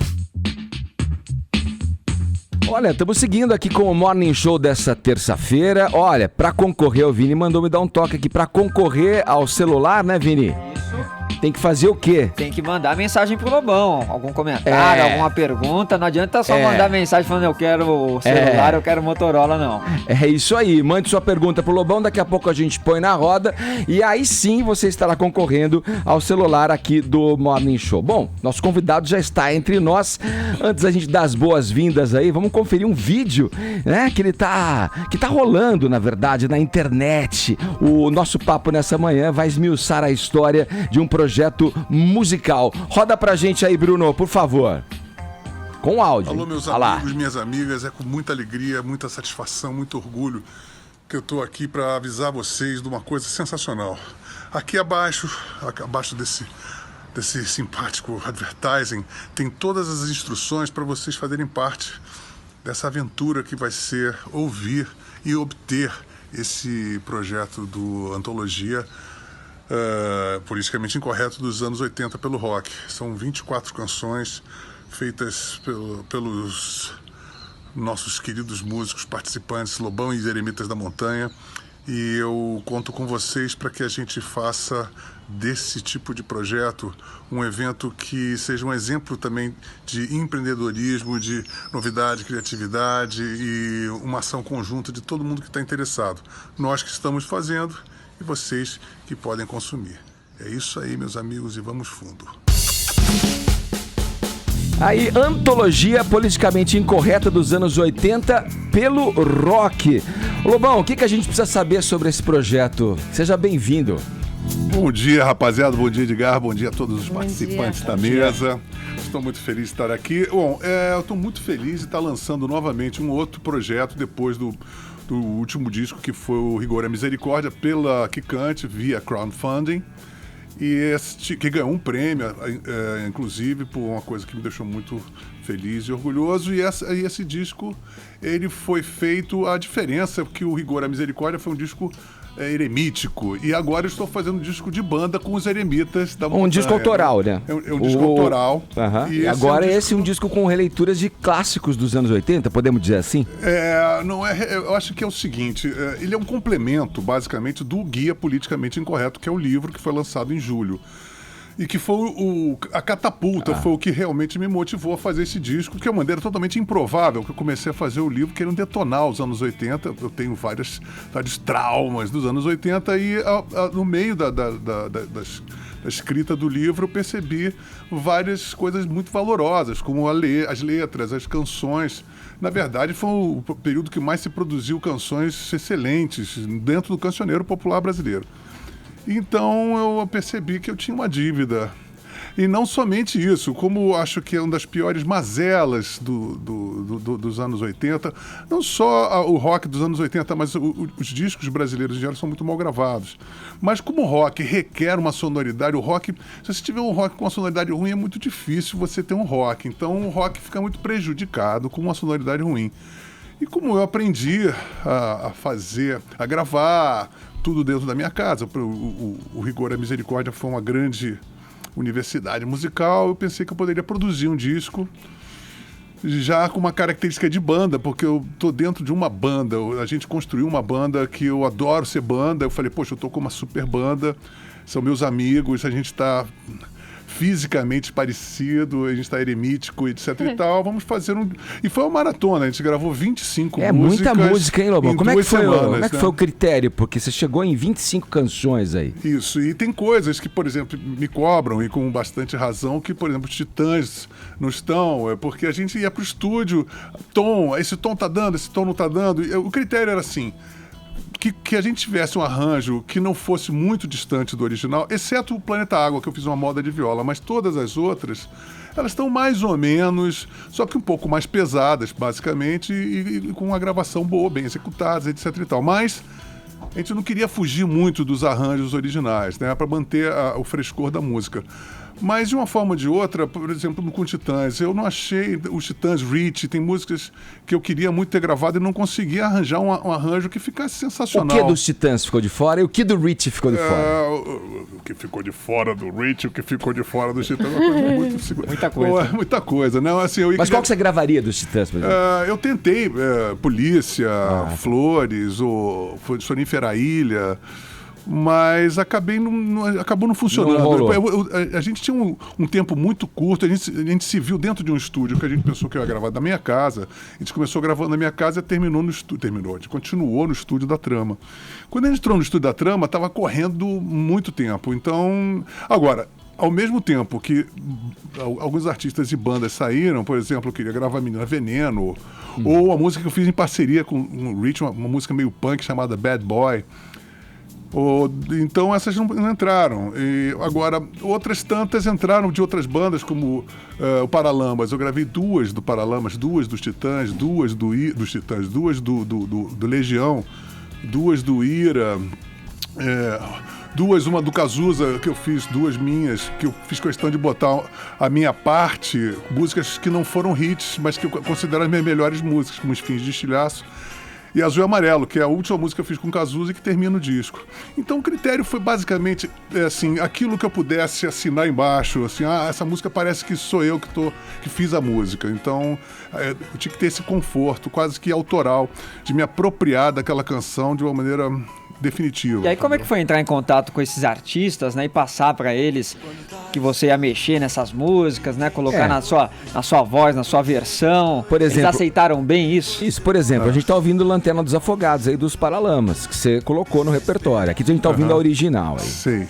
Olha, estamos seguindo aqui com o Morning Show dessa terça-feira. Olha, para concorrer, o Vini mandou me dar um toque aqui. Para concorrer ao celular, né, Vini? Isso. Tem que fazer o quê? Tem que mandar mensagem pro Lobão. Algum comentário, alguma pergunta. Não adianta só mandar mensagem falando eu quero celular, eu quero Motorola, não. É isso aí. Mande sua pergunta pro Lobão. Daqui a pouco a gente põe na roda. E aí sim você estará concorrendo ao celular aqui do Morning Show. Bom, nosso convidado já está entre nós. Antes da gente dar as boas-vindas aí, vamos conferir um vídeo, né? Que tá rolando, na verdade, na internet. O nosso papo nessa manhã vai esmiuçar a história de um projeto musical. Roda pra gente aí, Bruno, por favor. Com áudio. Alô, meus amigos, minhas amigas. É com muita alegria, muita satisfação, muito orgulho que eu tô aqui para avisar vocês de uma coisa sensacional. Aqui abaixo desse simpático advertising, tem todas as instruções para vocês fazerem parte dessa aventura que vai ser ouvir e obter esse projeto do Antologia Politicamente Incorreto dos anos 80 pelo rock. São 24 canções feitas pelos nossos queridos músicos participantes, Lobão e Eremitas da Montanha. E eu conto com vocês para que a gente faça desse tipo de projeto um evento que seja um exemplo também de empreendedorismo, de novidade, criatividade e uma ação conjunta de todo mundo que está interessado. Nós que estamos fazendo e vocês que podem consumir. É isso aí, meus amigos, e vamos fundo. Aí, antologia politicamente incorreta dos anos 80 pelo rock. Lobão, o que a gente precisa saber sobre esse projeto? Seja bem-vindo. Bom dia, rapaziada. Bom dia, Edgar. Bom dia a todos os participantes da mesa. Estou muito feliz de estar aqui. Bom, eu estou muito feliz de estar lançando novamente um outro projeto depois do último disco, que foi o Rigor e Misericórdia, pela Kikante, via crowdfunding. E que ganhou um prêmio, inclusive, por uma coisa que me deixou muito feliz e orgulhoso. E esse disco, ele foi feito, a diferença é que o Rigor e Misericórdia foi um disco eremítico, e agora eu estou fazendo um disco de banda com os eremitas da montanha. Um disco autoral, né? É um disco autoral. E agora esse é um disco com releituras de clássicos dos anos 80, podemos dizer assim? Eu acho que é o seguinte, ele é um complemento, basicamente, do Guia Politicamente Incorreto, que é o livro que foi lançado em julho. E que foi a catapulta, foi o que realmente me motivou a fazer esse disco, que é uma maneira totalmente improvável, que eu comecei a fazer o livro querendo detonar os anos 80, eu tenho vários traumas dos anos 80, e no meio da escrita do livro eu percebi várias coisas muito valorosas, como as letras, as canções. Na verdade, foi o período que mais se produziu canções excelentes dentro do cancioneiro popular brasileiro. Então eu percebi que eu tinha uma dívida. E não somente isso, como acho que é uma das piores mazelas dos anos 80, não só o rock dos anos 80, mas os discos brasileiros em geral são muito mal gravados. Mas como o rock requer uma sonoridade, se você tiver um rock com uma sonoridade ruim, é muito difícil você ter um rock. Então o rock fica muito prejudicado com uma sonoridade ruim. E como eu aprendi a gravar tudo dentro da minha casa, o Rigor e a Misericórdia foi uma grande universidade musical, eu pensei que eu poderia produzir um disco já com uma característica de banda, porque eu tô dentro de uma banda, a gente construiu uma banda que eu adoro ser banda, eu falei, poxa, eu tô com uma super banda, são meus amigos, a gente tá fisicamente parecido, a gente tá eremítico, etc e tal, vamos fazer E foi uma maratona, a gente gravou 25 músicas. É muita música, hein, Lobão? Como é que foi o critério? Porque você chegou em 25 canções aí. Isso, e tem coisas que, por exemplo, me cobram, e com bastante razão, que, por exemplo, os Titãs não estão, porque a gente ia pro estúdio, esse tom tá dando, esse tom não tá dando, e o critério era assim, que a gente tivesse um arranjo que não fosse muito distante do original, exceto o Planeta Água, que eu fiz uma moda de viola, mas todas as outras, elas estão mais ou menos, só que um pouco mais pesadas, basicamente, e com uma gravação boa, bem executadas, etc e tal. Mas a gente não queria fugir muito dos arranjos originais, né, para manter o frescor da música. Mas de uma forma ou de outra, por exemplo, com Titãs, eu não achei os Titãs Rich, tem músicas que eu queria muito ter gravado e não consegui arranjar um arranjo que ficasse sensacional. O que dos Titãs ficou de fora e o que do Rich ficou de fora? O que ficou de fora do Rich, o que ficou de fora dos Titãs, muita coisa. Muita coisa, né? Assim, mas qual que você gravaria dos Titãs, por exemplo? Eu tentei Polícia, Flores, ou Sonífera Ilha, mas acabou não funcionando. A gente tinha um tempo muito curto, a gente se viu dentro de um estúdio que a gente pensou que ia gravar da minha casa, a gente começou gravando na minha casa e terminou no estúdio, a gente continuou no estúdio da Trama. Quando a gente entrou no estúdio da Trama, estava correndo muito tempo, então... Agora, ao mesmo tempo que alguns artistas e bandas saíram, por exemplo, eu queria gravar Menina Veneno, ou a música que eu fiz em parceria com o Rich, uma música meio punk chamada Bad Boy. Então essas não entraram. E agora, outras tantas entraram de outras bandas, como o Paralamas. Eu gravei duas do Paralamas, duas dos Titãs, duas dos Titãs, duas do Legião, duas do Ira, uma do Cazuza, que eu fiz, duas minhas, que eu fiz questão de botar a minha parte, músicas que não foram hits, mas que eu considero as minhas melhores músicas, como Os Fins de Estilhaço. E Azul e Amarelo, que é a última música que eu fiz com o Cazuza e que termina o disco. Então o critério foi basicamente assim, aquilo que eu pudesse assinar embaixo, assim, essa música parece que sou eu que fiz a música. Então eu tinha que ter esse conforto, quase que autoral, de me apropriar daquela canção de uma maneira definitiva. E aí como é que foi entrar em contato com esses artistas, né, e passar para eles que você ia mexer nessas músicas, né, colocar na sua voz, na sua versão? Por exemplo, eles aceitaram bem isso? Isso, por exemplo, a gente tá ouvindo Lanterna dos Afogados aí dos Paralamas, que você colocou no repertório. Aqui a gente tá ouvindo a original aí. Sei.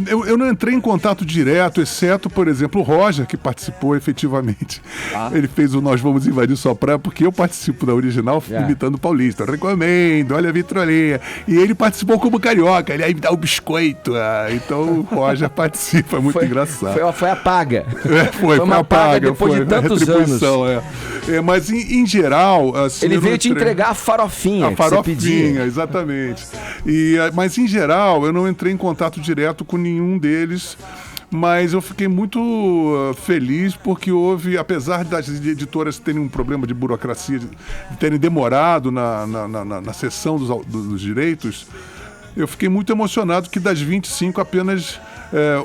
Eu não entrei em contato direto, exceto, por exemplo, o Roger, que participou efetivamente. Ele fez o Nós Vamos Invadir Sua Praia, porque eu participo da original imitando o Paulista. Recomendo, olha a vitrolinha. E ele participou como carioca, ele aí me dá o biscoito. Então o Roger participa, é muito engraçado. Foi a paga. Foi uma paga depois de tantos anos. Mas em geral... Assim, ele veio te entregar a farofinha. A farofinha, exatamente. Mas em geral, eu não entrei em contato direto com nenhum deles. Mas eu fiquei muito feliz porque houve, apesar das editoras terem um problema de burocracia, de terem demorado na cessão dos direitos, eu fiquei muito emocionado que das 25 apenas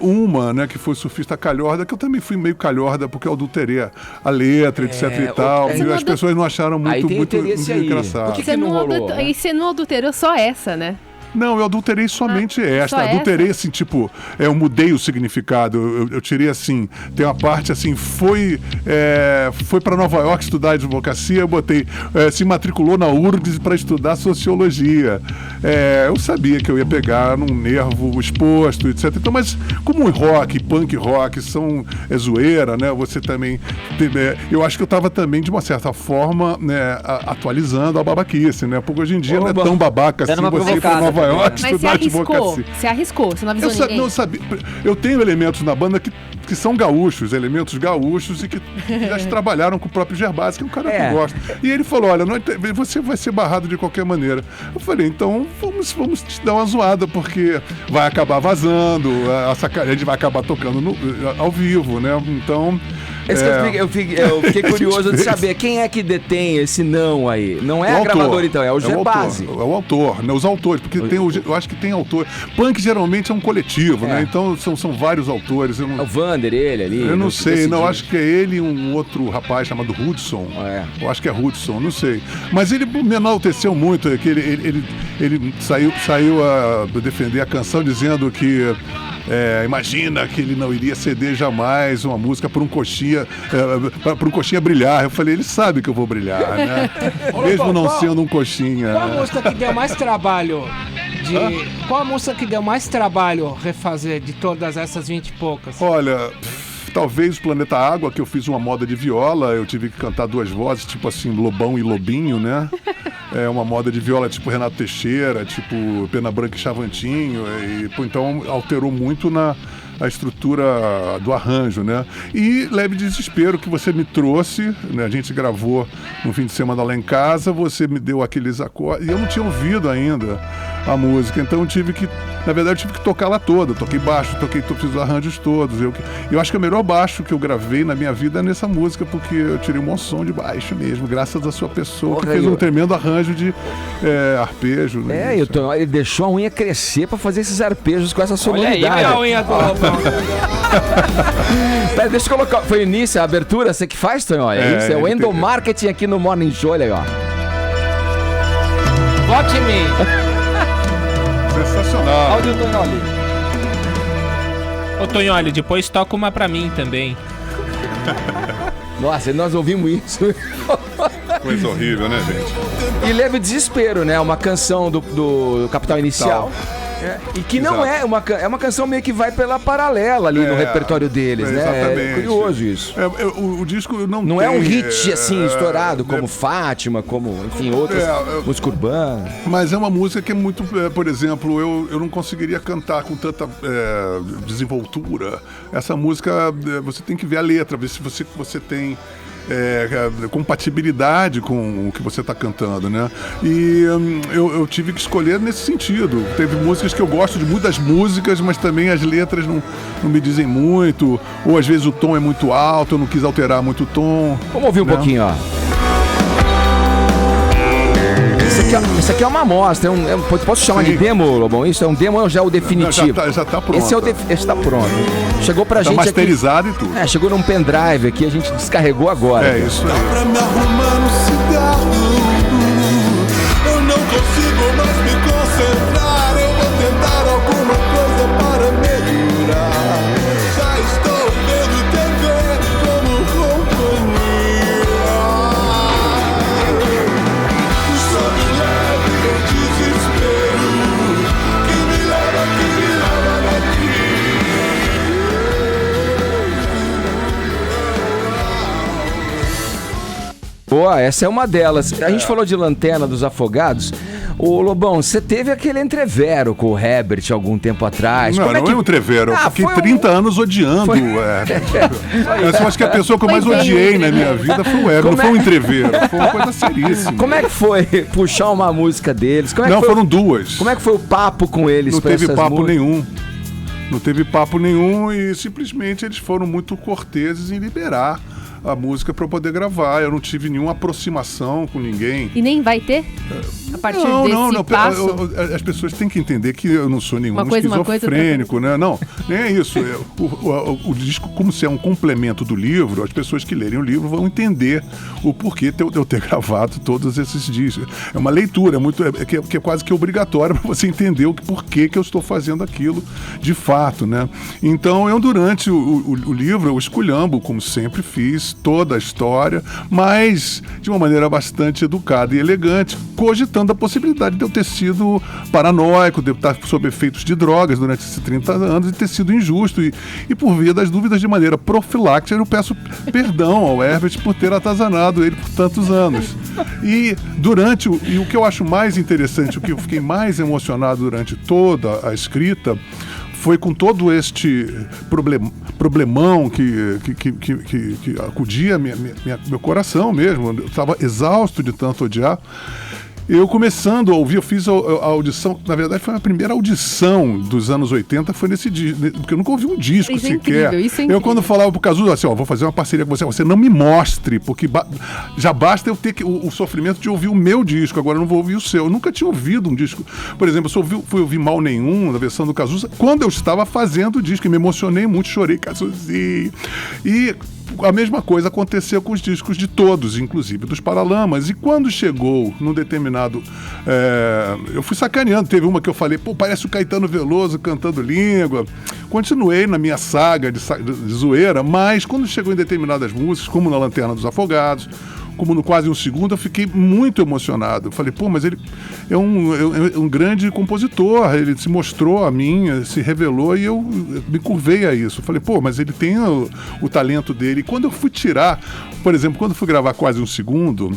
uma, né, que foi Surfista Calhorda, que eu também fui meio calhorda porque eu adulterei a letra, etc e tal, e as pessoas não acharam muito engraçado. Por que não rolou? E você não adulterou só essa, né? Não, eu adulterei somente esta. Adulterei assim, tipo, eu mudei o significado. Eu tirei assim, tem uma parte assim, foi para Nova York estudar advocacia, eu botei, se matriculou na URGS para estudar sociologia. Eu sabia que eu ia pegar num nervo exposto, etc. Então, mas como rock, punk rock são zoeira, né? Você também, eu acho que eu estava também de uma certa forma, né, atualizando a babaquice, né? Porque hoje em dia não é tão babaca assim você ir para Nova York estudar advocacia. Você arriscou, você não avisou ninguém. Não sabia. Eu tenho elementos na banda que são gaúchos, elementos gaúchos e que já trabalharam com o próprio Gerbasi, que é um cara que eu gosto. E ele falou, olha, você vai ser barrado de qualquer maneira. Eu falei, então vamos te dar uma zoada, porque vai acabar vazando, a gente vai acabar tocando ao vivo, né? Então... Eu fiquei curioso de saber quem é que detém esse não aí. Não é a gravadora, então, é o Gerbasi. É o autor, né? Os autores, porque eu acho que tem autor. Punk geralmente é um coletivo, né? Então são vários autores. É o Vander, ele ali. Eu não sei, acho que é ele e um outro rapaz chamado Hudson. Eu acho que é Hudson, não sei. Mas ele me enalteceu muito, que ele saiu a defender a canção dizendo que imagina que ele não iria ceder jamais uma música para um coxinha brilhar. Eu falei, ele sabe que eu vou brilhar, né? Mesmo não sendo um coxinha. Qual a música que deu mais trabalho qual a música que deu mais trabalho refazer de todas essas 20 e poucas? Olha, talvez o Planeta Água, que eu fiz uma moda de viola, eu tive que cantar duas vozes, tipo assim, Lobão e Lobinho, né? Uma moda de viola tipo Renato Teixeira, tipo Pena Branca e Chavantinho, então alterou muito a estrutura do arranjo, né? E Leve Desespero, que você me trouxe, né? A gente gravou no fim de semana lá em casa, você me deu aqueles acordes, e eu não tinha ouvido ainda a música, então eu tive que tocar lá toda. Eu toquei baixo, fiz os arranjos todos. Eu acho que o melhor baixo que eu gravei na minha vida é nessa música, porque eu tirei um bom som de baixo mesmo, graças à sua pessoa, que fez um tremendo arranjo de arpejo. Né? Ele deixou a unha crescer pra fazer esses arpejos com essa sonoridade. Olha aí, a unha do Lobão. Pera, deixa eu colocar. Foi o início, a abertura, você que faz, Tonho? Olha, isso é o endomarketing aqui no Morning Show, olha aí, ó. Vote em mim. Sensacional. Áudio Tonholi. Ô Tonholi, depois toca uma pra mim também. Nossa, nós ouvimos isso. Coisa horrível, né, gente? E Leve Desespero, né? Uma canção do Capital Inicial. E que não é uma canção meio que vai pela paralela ali no repertório deles, né? Exatamente. É curioso isso. O disco não é um hit assim estourado como Fátima, como, enfim, outras música urbana. Mas é uma música que é muito, por exemplo, eu não conseguiria cantar com tanta desenvoltura. Essa música, você tem que ver a letra, ver se você tem compatibilidade com o que você está cantando, né? E eu tive que escolher nesse sentido. Teve músicas que eu gosto de muitas músicas, mas também as letras não me dizem muito, ou às vezes o tom é muito alto, eu não quis alterar muito o tom. Vamos ouvir um pouquinho, ó. Isso aqui é uma amostra, posso chamar de demo, Lobão? Isso é um demo ou já é o definitivo? Já tá pronto. Esse tá pronto. Chegou pra gente masterizado aqui, e tudo. Chegou num pendrive aqui, a gente descarregou agora. Isso aí. Pra me arrumar no cigarro, eu não consigo mais me concentrar. concentrar, eu vou tentar alguma coisa para melhorar. Já estou vendo TV como companhia. Sob leve desespero que me leva daqui. Boa, essa é uma delas. A gente falou de Lanterna dos Afogados. Ô Lobão, você teve aquele entrevero com o Herbert algum tempo atrás. Não, não é um entrevero. Eu fiquei 30 anos odiando o Herbert. Eu acho que a pessoa que eu mais odiei na minha vida foi o Herbert. Não foi um entrevero, foi uma coisa seríssima. Como é que foi puxar uma música deles? Não, foram duas. Como é que foi o papo com eles? Não teve papo nenhum. Não teve papo nenhum e simplesmente eles foram muito corteses em liberar a música para eu poder gravar. Eu não tive nenhuma aproximação com ninguém. E nem vai ter? A partir desse passo? As pessoas têm que entender que eu não sou nenhum esquizofrênico, né? Não, nem é isso. O disco, como se é um complemento do livro, as pessoas que lerem o livro vão entender o porquê de eu ter gravado todos esses discos. É uma leitura que é quase que obrigatória para você entender o porquê que eu estou fazendo aquilo de fato, né? Então, eu durante o livro, eu esculhambo, como sempre fiz, toda a história, mas de uma maneira bastante educada e elegante, cogitando a possibilidade de eu ter sido paranoico, de eu estar sob efeitos de drogas durante esses 30 anos e ter sido injusto. E por via das dúvidas, de maneira profiláctica, eu peço perdão ao Herbert por ter atazanado ele por tantos anos. E o que eu acho mais interessante, o que eu fiquei mais emocionado durante toda a escrita, foi com todo este problemão que acudia meu coração mesmo. Eu estava exausto de tanto odiar. Eu começando a ouvir, eu fiz a audição, na verdade foi a primeira audição dos anos 80, foi nesse disco, porque eu nunca ouvi um disco isso sequer. É incrível. Eu quando falava pro Cazuza assim, vou fazer uma parceria com você não me mostre, porque já basta eu ter o sofrimento de ouvir o meu disco, agora eu não vou ouvir o seu. Eu nunca tinha ouvido um disco, por exemplo, eu fui ouvir Mal Nenhum, na versão do Cazuza, quando eu estava fazendo o disco, e me emocionei muito, chorei, Cazuzinho. E a mesma coisa aconteceu com os discos de todos, inclusive dos Paralamas. E quando chegou num determinado... eu fui sacaneando. Teve uma que eu falei, parece o Caetano Veloso cantando língua. Continuei na minha saga de zoeira, mas quando chegou em determinadas músicas, como na Lanterna dos Afogados, como no Quase um Segundo, eu fiquei muito emocionado. Eu falei, mas ele é um grande compositor, ele se mostrou a mim, se revelou e eu me curvei a isso. Eu falei, mas ele tem o talento dele. E quando eu fui tirar, por exemplo, quando eu fui gravar Quase um Segundo,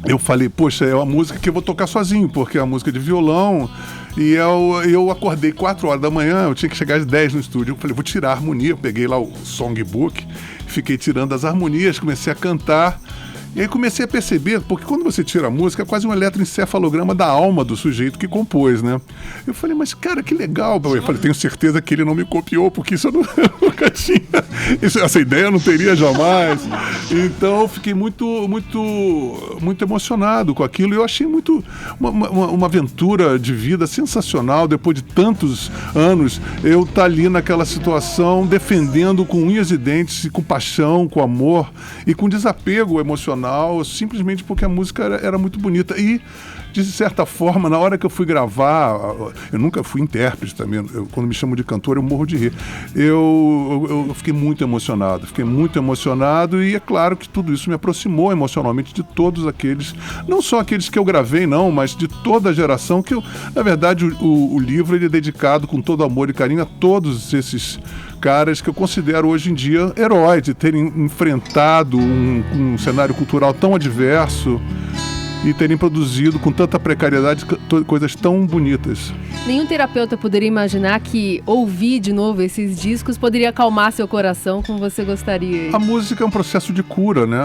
eu falei, poxa, é uma música que eu vou tocar sozinho, porque é uma música de violão. E eu acordei 4 horas da manhã, eu tinha que chegar às 10 no estúdio. Eu falei, vou tirar a harmonia. Eu peguei lá o songbook, fiquei tirando as harmonias, comecei a cantar. E aí comecei a perceber, porque quando você tira a música, é quase um eletroencefalograma da alma do sujeito que compôs, né? Eu falei, mas cara, que legal. Eu falei, tenho certeza que ele não me copiou, porque isso eu nunca tinha. Essa ideia eu não teria jamais. Então eu fiquei muito emocionado com aquilo. E eu achei muito uma aventura de vida sensacional. Depois de tantos anos, eu estar ali naquela situação, defendendo com unhas e dentes, e com paixão, com amor e com desapego emocional, simplesmente porque a música era muito bonita. E, de certa forma, na hora que eu fui gravar, eu nunca fui intérprete também, quando me chamam de cantor eu morro de rir. Eu fiquei muito emocionado e é claro que tudo isso me aproximou emocionalmente de todos aqueles, não só aqueles que eu gravei, não, mas de toda a geração, que na verdade o livro ele é dedicado com todo amor e carinho a todos esses caras que eu considero hoje em dia heróis, de terem enfrentado um cenário cultural tão adverso e terem produzido com tanta precariedade coisas tão bonitas. Nenhum terapeuta poderia imaginar que ouvir de novo esses discos poderia acalmar seu coração como você gostaria. A música é um processo de cura, né?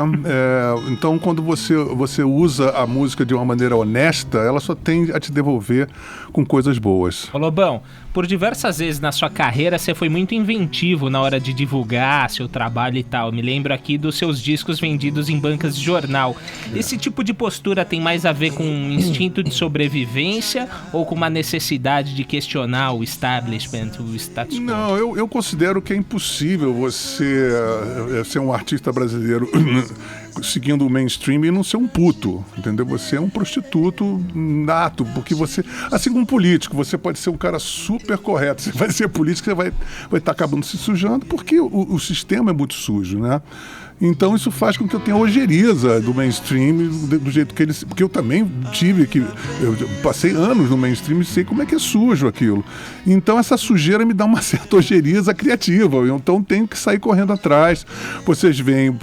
Então, quando você usa a música de uma maneira honesta, ela só tem a te devolver com coisas boas. Ô Lobão, por diversas vezes na sua carreira você foi muito inventivo na hora de divulgar seu trabalho e tal. Me lembro aqui dos seus discos vendidos em bancas de jornal. Esse tipo de postura tem mais a ver com um instinto de sobrevivência ou com uma necessidade de questionar o establishment, o status quo? Não, eu considero que é impossível você ser um artista brasileiro seguindo o mainstream e não ser um puto, entendeu? Você é um prostituto nato, porque você, assim como um político, você pode ser um cara super correto, você vai ser político, você vai estar acabando se sujando, porque o sistema é muito sujo, né? Então isso faz com que eu tenha ojeriza do mainstream, do jeito que eles... Porque eu também eu passei anos no mainstream e sei como é que é sujo aquilo. Então essa sujeira me dá uma certa ojeriza criativa, então tenho que sair correndo atrás. Vocês veem,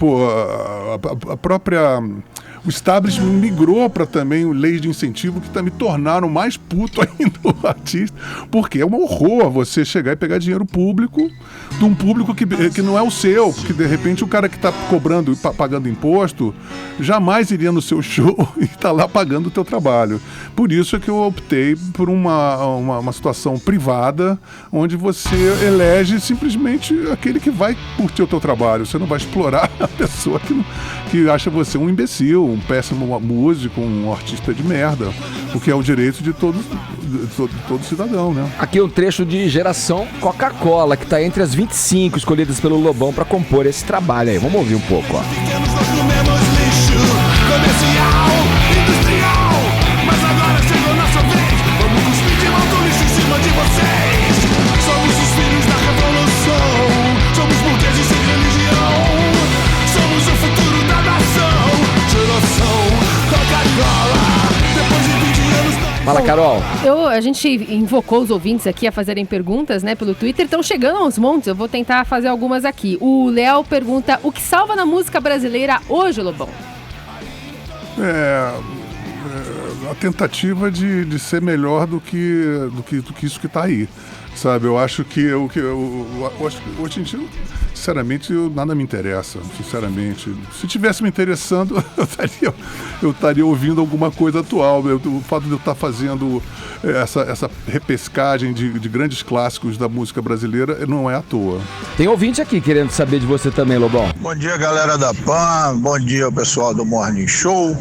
a própria... O establishment migrou para também leis de incentivo que me tornaram mais puto ainda o artista, porque é um horror você chegar e pegar dinheiro público de um público que não é o seu, porque de repente o cara que está cobrando e pagando imposto jamais iria no seu show e está lá pagando o teu trabalho. Por isso é que eu optei por uma situação privada, onde você elege simplesmente aquele que vai curtir o teu trabalho. Você não vai explorar a pessoa que acha você um imbecil, um péssimo músico, um artista de merda, o que é o direito de todo cidadão, né? Aqui um trecho de Geração Coca-Cola, que está entre as 25 escolhidas pelo Lobão para compor esse trabalho aí. Vamos ouvir um pouco, ó. Comercial, industrial, mas agora chegou nossa vez. Vamos cuspir de volta o lixo em cima de vocês. Somos os filhos da revolução, somos burgueses sem religião, somos o futuro da nação. Geração Coca-Cola, depois de 20 anos... Fala, Carol. A gente invocou os ouvintes aqui a fazerem perguntas, né, pelo Twitter. Estão chegando aos montes, eu vou tentar fazer algumas aqui. O Léo pergunta, o que salva na música brasileira hoje, Lobão? A tentativa de ser melhor do que isso que está aí, sabe? Eu acho que hoje em dia, sinceramente, nada me interessa, sinceramente. Se tivesse me interessando, eu estaria ouvindo alguma coisa atual. O fato de eu estar fazendo essa repescagem de grandes clássicos da música brasileira não é à toa. Tem ouvinte aqui querendo saber de você também, Lobão. Bom dia, galera da PAN, bom dia, pessoal do Morning Show,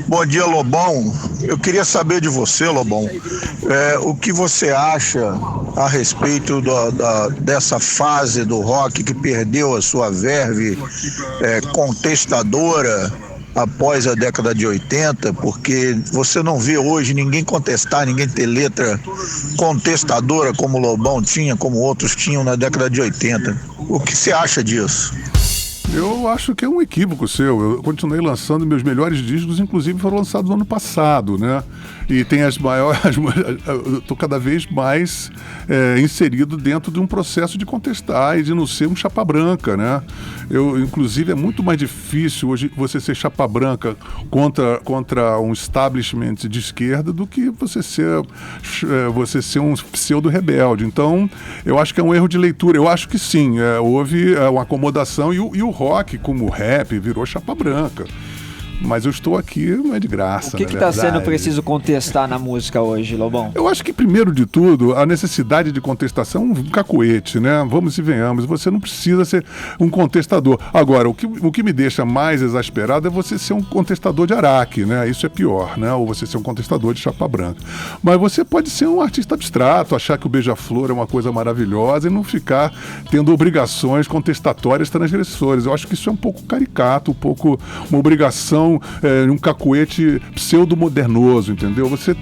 bom dia, Lobão. Eu queria saber de você, Lobão, o que você acha a respeito dessa fase do rock que perdeu a sua verve contestadora após a década de 80, porque você não vê hoje ninguém contestar, ninguém ter letra contestadora como o Lobão tinha, como outros tinham na década de 80. O que você acha disso? Eu acho que é um equívoco seu. Eu continuei lançando meus melhores discos, inclusive foram lançados no ano passado, né? E tem as maiores... Eu estou cada vez mais inserido dentro de um processo de contestar e de não ser um chapa branca, né? Inclusive, é muito mais difícil hoje você ser chapa branca contra um establishment de esquerda do que você ser um pseudo-rebelde. Então, eu acho que é um erro de leitura. Eu acho que sim, houve uma acomodação e o rock, como o rap, virou chapa branca. Mas eu estou aqui, não é de graça. O que está sendo preciso contestar na música hoje, Lobão? Eu acho que, primeiro de tudo, a necessidade de contestação é um cacuete, né? Vamos e venhamos. Você não precisa ser um contestador. Agora, o que me deixa mais exasperado é você ser um contestador de Araque, né? Isso é pior, né? Ou você ser um contestador de chapa branca. Mas você pode ser um artista abstrato, achar que o Beija-Flor é uma coisa maravilhosa e não ficar tendo obrigações contestatórias transgressoras. Eu acho que isso é um pouco caricato, um pouco uma obrigação, um cacuete pseudo-modernoso, entendeu? Você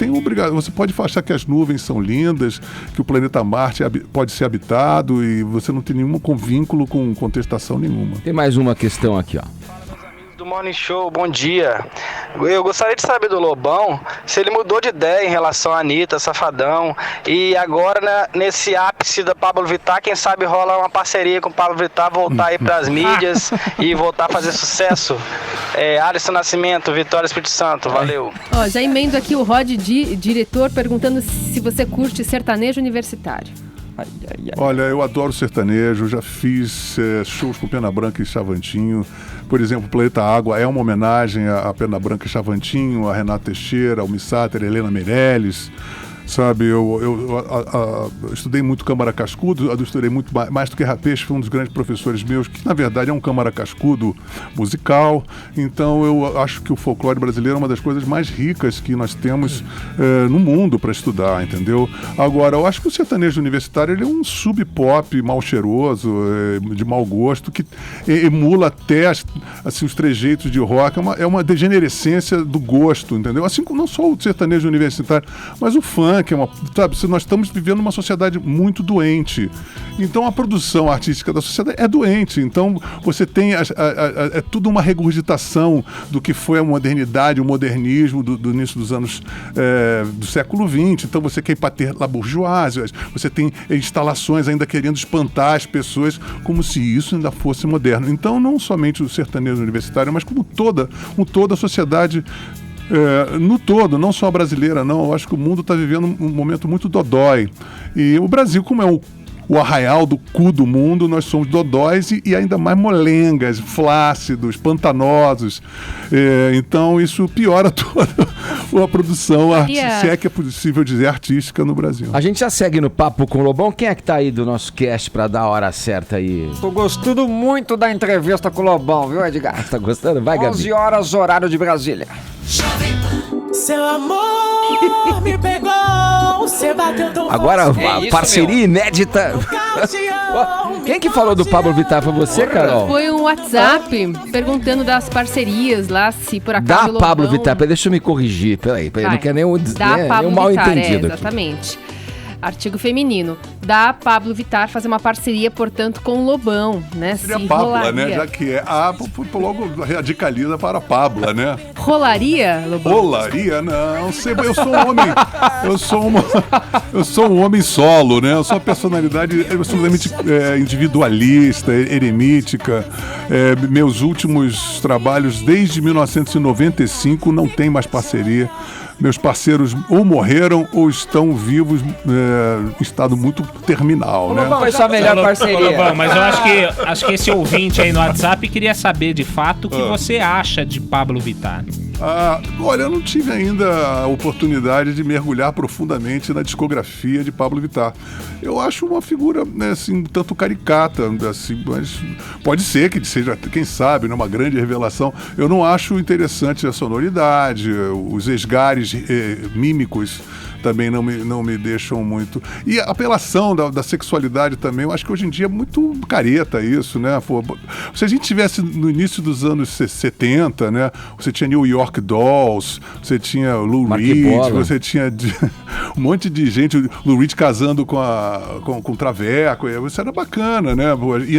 pode achar que as nuvens são lindas, que o planeta Marte pode ser habitado e você não tem nenhum vínculo com contestação nenhuma. Tem mais uma questão aqui, ó. Do Morning Show, bom dia. Eu gostaria de saber do Lobão se ele mudou de ideia em relação à Anitta, Safadão, e agora, né, nesse ápice da Pablo Vittar, quem sabe rola uma parceria com o Pablo Vittar, voltar aí pras mídias e voltar a fazer sucesso. Alisson Nascimento, Vitória Espírito Santo, valeu. Já emendo aqui o Rod, diretor, perguntando se você curte sertanejo universitário. Olha, eu adoro sertanejo, já fiz shows com Pena Branca e Chavantinho. Por exemplo, Planeta Água é uma homenagem a Pena Branca e Chavantinho, a Renato Teixeira, ao Missáter, a Helena Meirelles. sabe? Eu estudei muito Câmara Cascudo, eu estudei muito mais do que Rapês, foi um dos grandes professores meus, que na verdade é um Câmara Cascudo musical. Então eu acho que o folclore brasileiro é uma das coisas mais ricas que nós temos no mundo para estudar, entendeu? Agora, eu acho que o sertanejo universitário ele é um sub-pop mal cheiroso, de mau gosto, que emula até assim, os trejeitos de rock, é uma degenerescência do gosto, entendeu? Assim como não só o sertanejo universitário, mas o funk, sabe? Nós estamos vivendo uma sociedade muito doente. Então a produção artística da sociedade é doente. Então você tem é tudo uma regurgitação do que foi a modernidade, o modernismo do início dos anos do século XX. Então você quer ir para ter la bourgeoisie, você tem instalações ainda querendo espantar as pessoas como se isso ainda fosse moderno. Então não somente o sertanejo universitário, mas como toda a sociedade no todo, não só a brasileira, não. Eu acho que o mundo está vivendo um momento muito dodói. E o Brasil, como é o arraial do cu do mundo, nós somos dodóis e ainda mais molengas, flácidos, pantanosos. Então isso piora toda a produção, se é que é possível dizer, artística no Brasil. A gente já segue no Papo com o Lobão. Quem é que tá aí do nosso cast pra dar a hora certa aí? Tô gostando muito da entrevista com o Lobão, viu, Edgar? Tá gostando? Vai, Gabi. 11 horas, horário de Brasília. Seu amor me pegou, você bateu tão Agora, parceria inédita. Quem que falou do Pablo Vittar? Foi você, Carol? Foi um WhatsApp perguntando das parcerias lá, se por acaso Da Pablo Vittar, deixa eu me corrigir, peraí, não quer nenhum mal entendido aqui. Exatamente. Artigo feminino. Da Pablo Vittar fazer uma parceria, portanto, com o Lobão, né? Seria Pabla, né? Já que é logo radicaliza para Pabla, né? Rolaria, Lobão? Rolaria? Não, eu sou um homem. Eu sou um homem solo, né? Eu sou uma personalidade absolutamente individualista, eremítica. Meus últimos trabalhos, desde 1995, não tem mais parceria. Meus parceiros ou morreram ou estão vivos em estado muito terminal, né? Qual foi sua melhor parceria? Mas eu acho que esse ouvinte aí no WhatsApp queria saber de fato o que você acha de Pablo Vittar. Olha, eu não tive ainda a oportunidade de mergulhar profundamente na discografia de Pablo Vittar. Eu acho uma figura, né, assim, tanto caricata, assim, mas pode ser que seja, quem sabe, né, uma grande revelação. Eu não acho interessante a sonoridade, os esgares mímicos também não me deixam muito. E a apelação da sexualidade também, eu acho que hoje em dia é muito careta isso, né? Se a gente tivesse no início dos anos 70, né? Você tinha New York Dolls, você tinha Lou Reed, você tinha um monte de gente, Lou Reed casando com o Traveco, isso era bacana, né?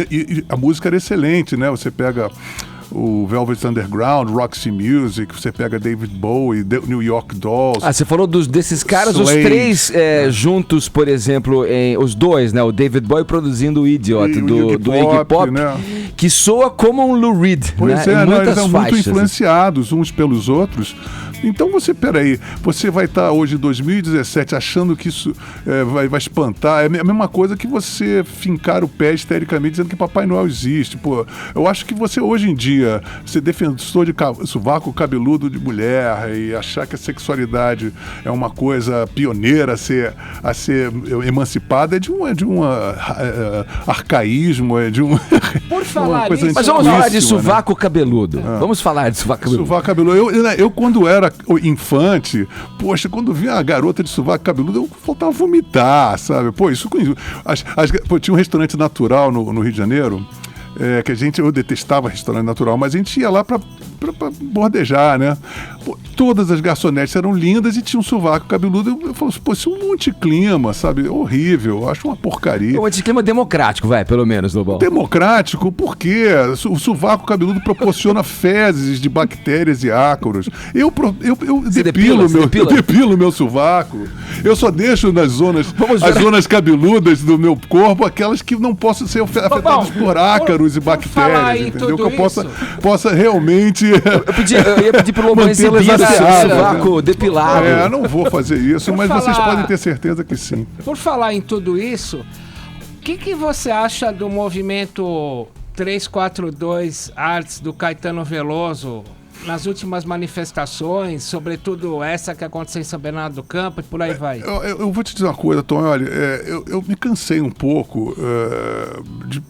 E a música era excelente, né? Você pega o Velvet Underground, Roxy Music, você pega David Bowie, New York Dolls. Você falou desses caras, Slade. Os três juntos, por exemplo, os dois, né? O David Bowie produzindo o Idiot do Iggy Pop, né? Que soa como um Lou Reed. Pois né? Eles são muito influenciados uns pelos outros. Então você vai estar hoje em 2017 achando que isso vai espantar. É a mesma coisa que você fincar o pé histericamente dizendo que Papai Noel existe. Pô, eu acho que você hoje em dia, ser defensor de sovaco cabeludo de mulher e achar que a sexualidade é uma coisa pioneira a ser emancipada é de um arcaísmo, é de um... Por falar coisa nisso... Mas vamos falar de sovaco cabeludo. Vamos falar de sovaco cabeludo. Sovaco cabeludo. Eu quando era infante, poxa, quando via a garota de sovaco cabeludo, eu faltava vomitar, sabe? Pô, isso... tinha um restaurante natural no Rio de Janeiro, que eu detestava restaurante natural, mas a gente ia lá pra bordejar, né? Pô, todas as garçonetes eram lindas e tinha um sovaco cabeludo. Eu falo assim, pô, isso é um anticlima, sabe? Horrível, eu acho uma porcaria. Um anticlima democrático, pelo menos, Lobão. Democrático? Por quê? O sovaco cabeludo proporciona fezes de bactérias e ácaros. Eu depilo meu sovaco. Eu só deixo nas zonas cabeludas do meu corpo aquelas que não possam ser afetadas por ácaros e bactérias, entendeu? Que eu possa realmente eu ia pedir pro Lobão exibir o sovaco depilado. Eu não vou fazer isso, mas vocês podem ter certeza que sim. Por falar em tudo isso, o que você acha do movimento 342 Arts do Caetano Veloso? nas últimas manifestações, sobretudo essa que aconteceu em São Bernardo do Campo e por aí vai? Eu vou te dizer uma coisa, Tom, olha, eu me cansei um pouco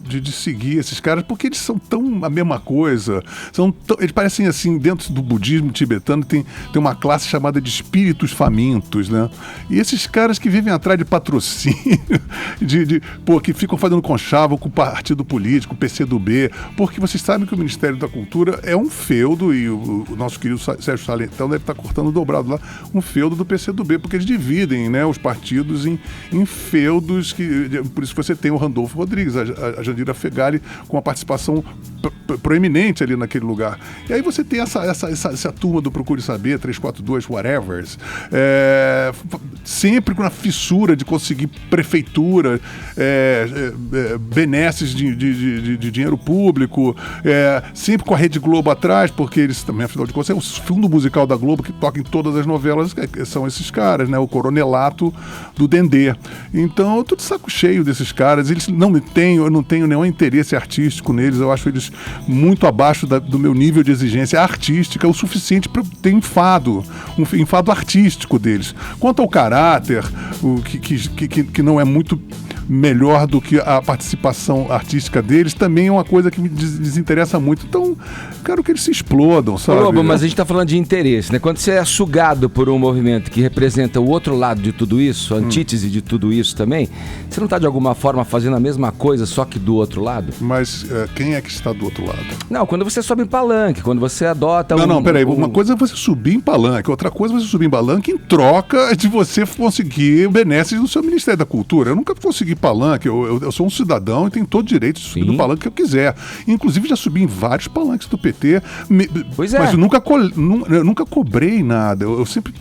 de seguir esses caras, porque eles são tão a mesma coisa, eles parecem assim, dentro do budismo tibetano tem uma classe chamada de espíritos famintos, né? E esses caras que vivem atrás de patrocínio, que ficam fazendo conchavo com o partido político, o PCdoB, porque vocês sabem que o Ministério da Cultura é um feudo, e o nosso querido Sérgio Salentão deve estar cortando dobrado lá, um feudo do PCdoB, porque eles dividem, né, os partidos em feudos, por isso que você tem o Randolfo Rodrigues, a Jandira Fegali, com a participação proeminente ali naquele lugar. E aí você tem essa turma do Procure Saber, 342, whatevers, sempre com a fissura de conseguir prefeitura, benesses de dinheiro público, sempre com a Rede Globo atrás, porque eles também, afinal de contas, é o fundo musical da Globo que toca em todas as novelas, são esses caras, né? O coronelato do Dendê. Então, eu tô de saco cheio desses caras, eu não tenho nenhum interesse artístico neles, eu acho eles muito abaixo do meu nível de exigência artística, o suficiente para ter um enfado artístico deles. Quanto ao caráter, que não é muito melhor do que a participação artística deles, também é uma coisa que me desinteressa muito. Então, quero que eles se explodam, sabe? Lobo, mas a gente tá falando de interesse, né? Quando você é sugado por um movimento que representa o outro lado de tudo isso, a antítese de tudo isso também, você não tá de alguma forma fazendo a mesma coisa, só que do outro lado? Mas quem é que está do outro lado? Não, quando você sobe em palanque, quando você adota peraí, uma coisa é você subir em palanque, outra coisa é você subir em palanque em troca de você conseguir benesses no seu Ministério da Cultura. Eu nunca consegui palanque, eu sou um cidadão e tenho todo o direito de subir no palanque que eu quiser. Inclusive já subi em vários palanques do PT, mas eu nunca cobrei nada, eu sempre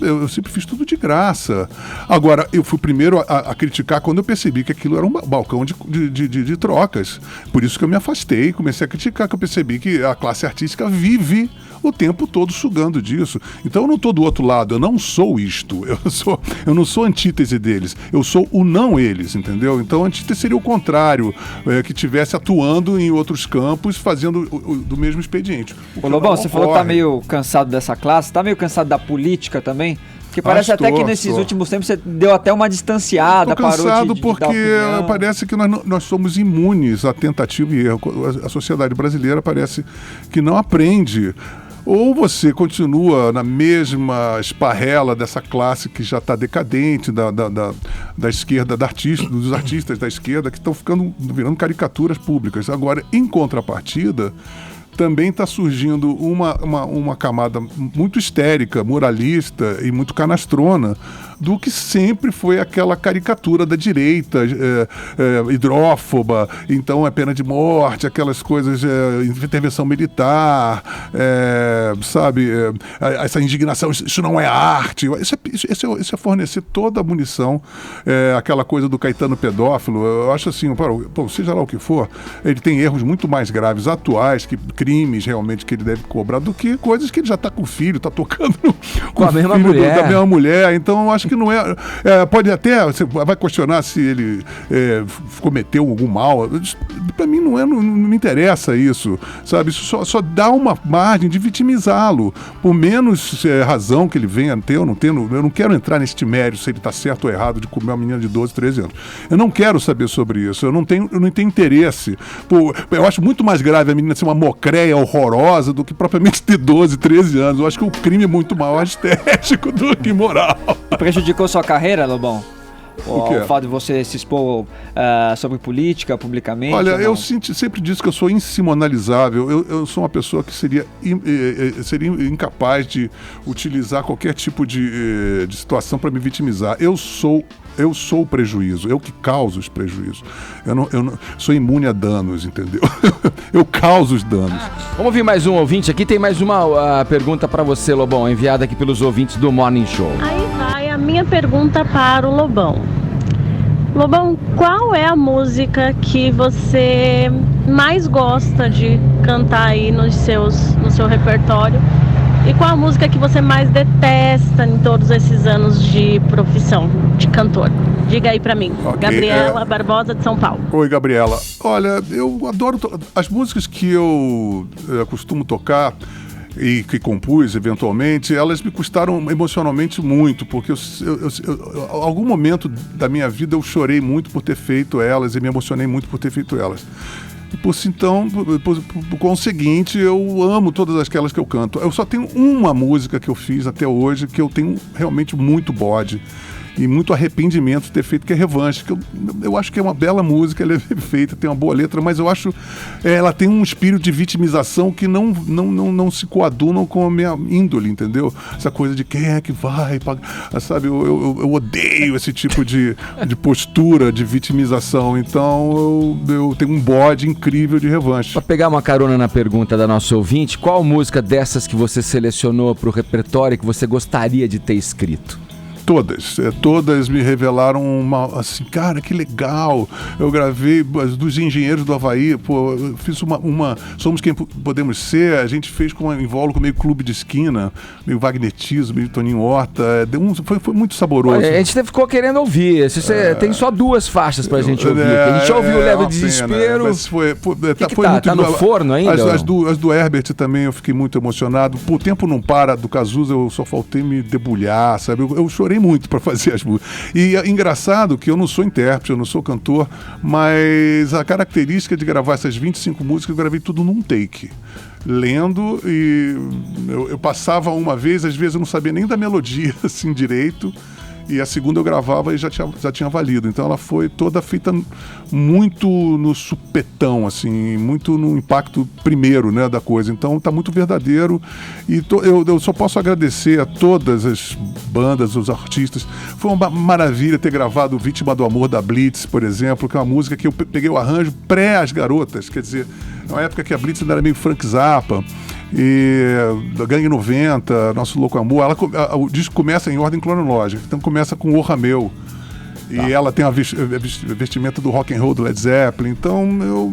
fiz tudo de graça. Agora, eu fui o primeiro a criticar quando eu percebi que aquilo era um balcão de trocas. Por isso que eu me afastei, comecei a criticar, que eu percebi que a classe artística vive o tempo todo sugando disso. Então eu não estou do outro lado, eu não sou isto, eu não sou antítese deles, eu sou o não eles, entendeu? Então a antítese seria o contrário, que estivesse atuando em outros campos, fazendo do mesmo expediente. Ô Lobão, você falou que tá meio cansado dessa classe, tá meio cansado da política também? Porque parece até que nesses últimos tempos você deu até uma distanciada, parou de dar opinião. Porque parece que nós somos imunes a tentativa e erro. A sociedade brasileira parece que não aprende. Ou você continua na mesma esparrela dessa classe que já está decadente, da esquerda, dos artistas da esquerda, que estão virando caricaturas públicas. Agora, em contrapartida, também está surgindo uma camada muito histérica, moralista e muito canastrona do que sempre foi aquela caricatura da direita, hidrófoba, então é pena de morte, aquelas coisas, intervenção militar, sabe, essa indignação, isso não é arte, isso é fornecer toda a munição, aquela coisa do Caetano pedófilo. Eu acho assim, seja lá o que for, ele tem erros muito mais graves, atuais, crimes realmente que ele deve cobrar, do que coisas que ele já está com o filho, está tocando com a mesma mulher. Da mesma mulher. Então eu acho que não é, pode até, você vai questionar se ele cometeu algum mal. Para mim não me interessa isso, sabe? Isso só dá uma margem de vitimizá-lo, por menos razão que ele venha a ter. Eu não quero entrar neste mérito se ele está certo ou errado de comer uma menina de 12, 13 anos. Eu não quero saber sobre isso, eu não tenho interesse. Eu acho muito mais grave a menina ser uma mocréia horrorosa do que propriamente ter 12, 13 anos. Eu acho que o crime é muito mais estético do que moral. Prejudicou sua carreira, Lobão? O fato de você se expor sobre política publicamente? Olha, eu sempre disse que eu sou insimonalizável. Eu sou uma pessoa que seria incapaz de utilizar qualquer tipo de situação para me vitimizar. Eu sou o prejuízo, eu que causo os prejuízos. Eu não sou imune a danos, entendeu? Eu causo os danos. Vamos ouvir mais um ouvinte aqui. Tem mais uma pergunta para você, Lobão, enviada aqui pelos ouvintes do Morning Show. Aí vai a minha pergunta para o Lobão. Lobão, qual é a música que você mais gosta de cantar aí no seu repertório? E qual a música que você mais detesta em todos esses anos de profissão de cantor? Diga aí pra mim. Okay, Gabriela Barbosa de São Paulo. Oi, Gabriela. Olha, eu adoro as músicas que eu costumo tocar. e que compus eventualmente, elas me custaram emocionalmente muito, porque algum momento da minha vida eu chorei muito por ter feito elas e me emocionei muito por ter feito elas. E por conseguinte, eu amo todas aquelas que eu canto. Eu só tenho uma música que eu fiz até hoje que eu tenho realmente muito bode e muito arrependimento de ter feito, que é Revanche, que eu acho que é uma bela música, ela é feita, tem uma boa letra, mas eu acho ela tem um espírito de vitimização que não se coadunam com a minha índole, entendeu? Essa coisa de quem é que vai pagar, sabe? Eu odeio esse tipo de postura de vitimização, então eu tenho um bode incrível de Revanche. Para pegar uma carona na pergunta da nossa ouvinte, qual música dessas que você selecionou para o repertório que você gostaria de ter escrito? Todas me revelaram assim, cara, que legal. Eu gravei as dos Engenheiros do Havaí, eu fiz uma Somos Quem Podemos Ser, a gente fez com um invólucro meio Clube de Esquina, meio Wagnetismo, meio Toninho Horta, foi muito saboroso. Olha, a gente ficou querendo ouvir, tem só 2 faixas pra gente ouvir, a gente já ouviu Leve Desespero. Mas foi muito... Tá no forno ainda? As do Herbert também eu fiquei muito emocionado. O Tempo Não Para, do Cazuza, eu só faltei me debulhar, sabe? Eu chorei muito para fazer as músicas. E é engraçado que eu não sou intérprete, eu não sou cantor, mas a característica de gravar essas 25 músicas, eu gravei tudo num take. Lendo, e eu passava uma vez, às vezes eu não sabia nem da melodia assim direito, e a segunda eu gravava e já tinha valido. Então ela foi toda feita muito no supetão, assim, muito no impacto primeiro, né, da coisa. Então tá muito verdadeiro, e eu só posso agradecer a todas as bandas, os artistas. Foi uma maravilha ter gravado Vítima do Amor da Blitz, por exemplo, que é uma música que eu peguei o arranjo pré-As Garotas, quer dizer, na época que a Blitz ainda era meio Frank Zappa, e da Gangue 90, Nosso Louco Amor. O disco começa em ordem cronológica, então começa com O Rameu, e ela tem a vestimenta do rock and roll do Led Zeppelin. Então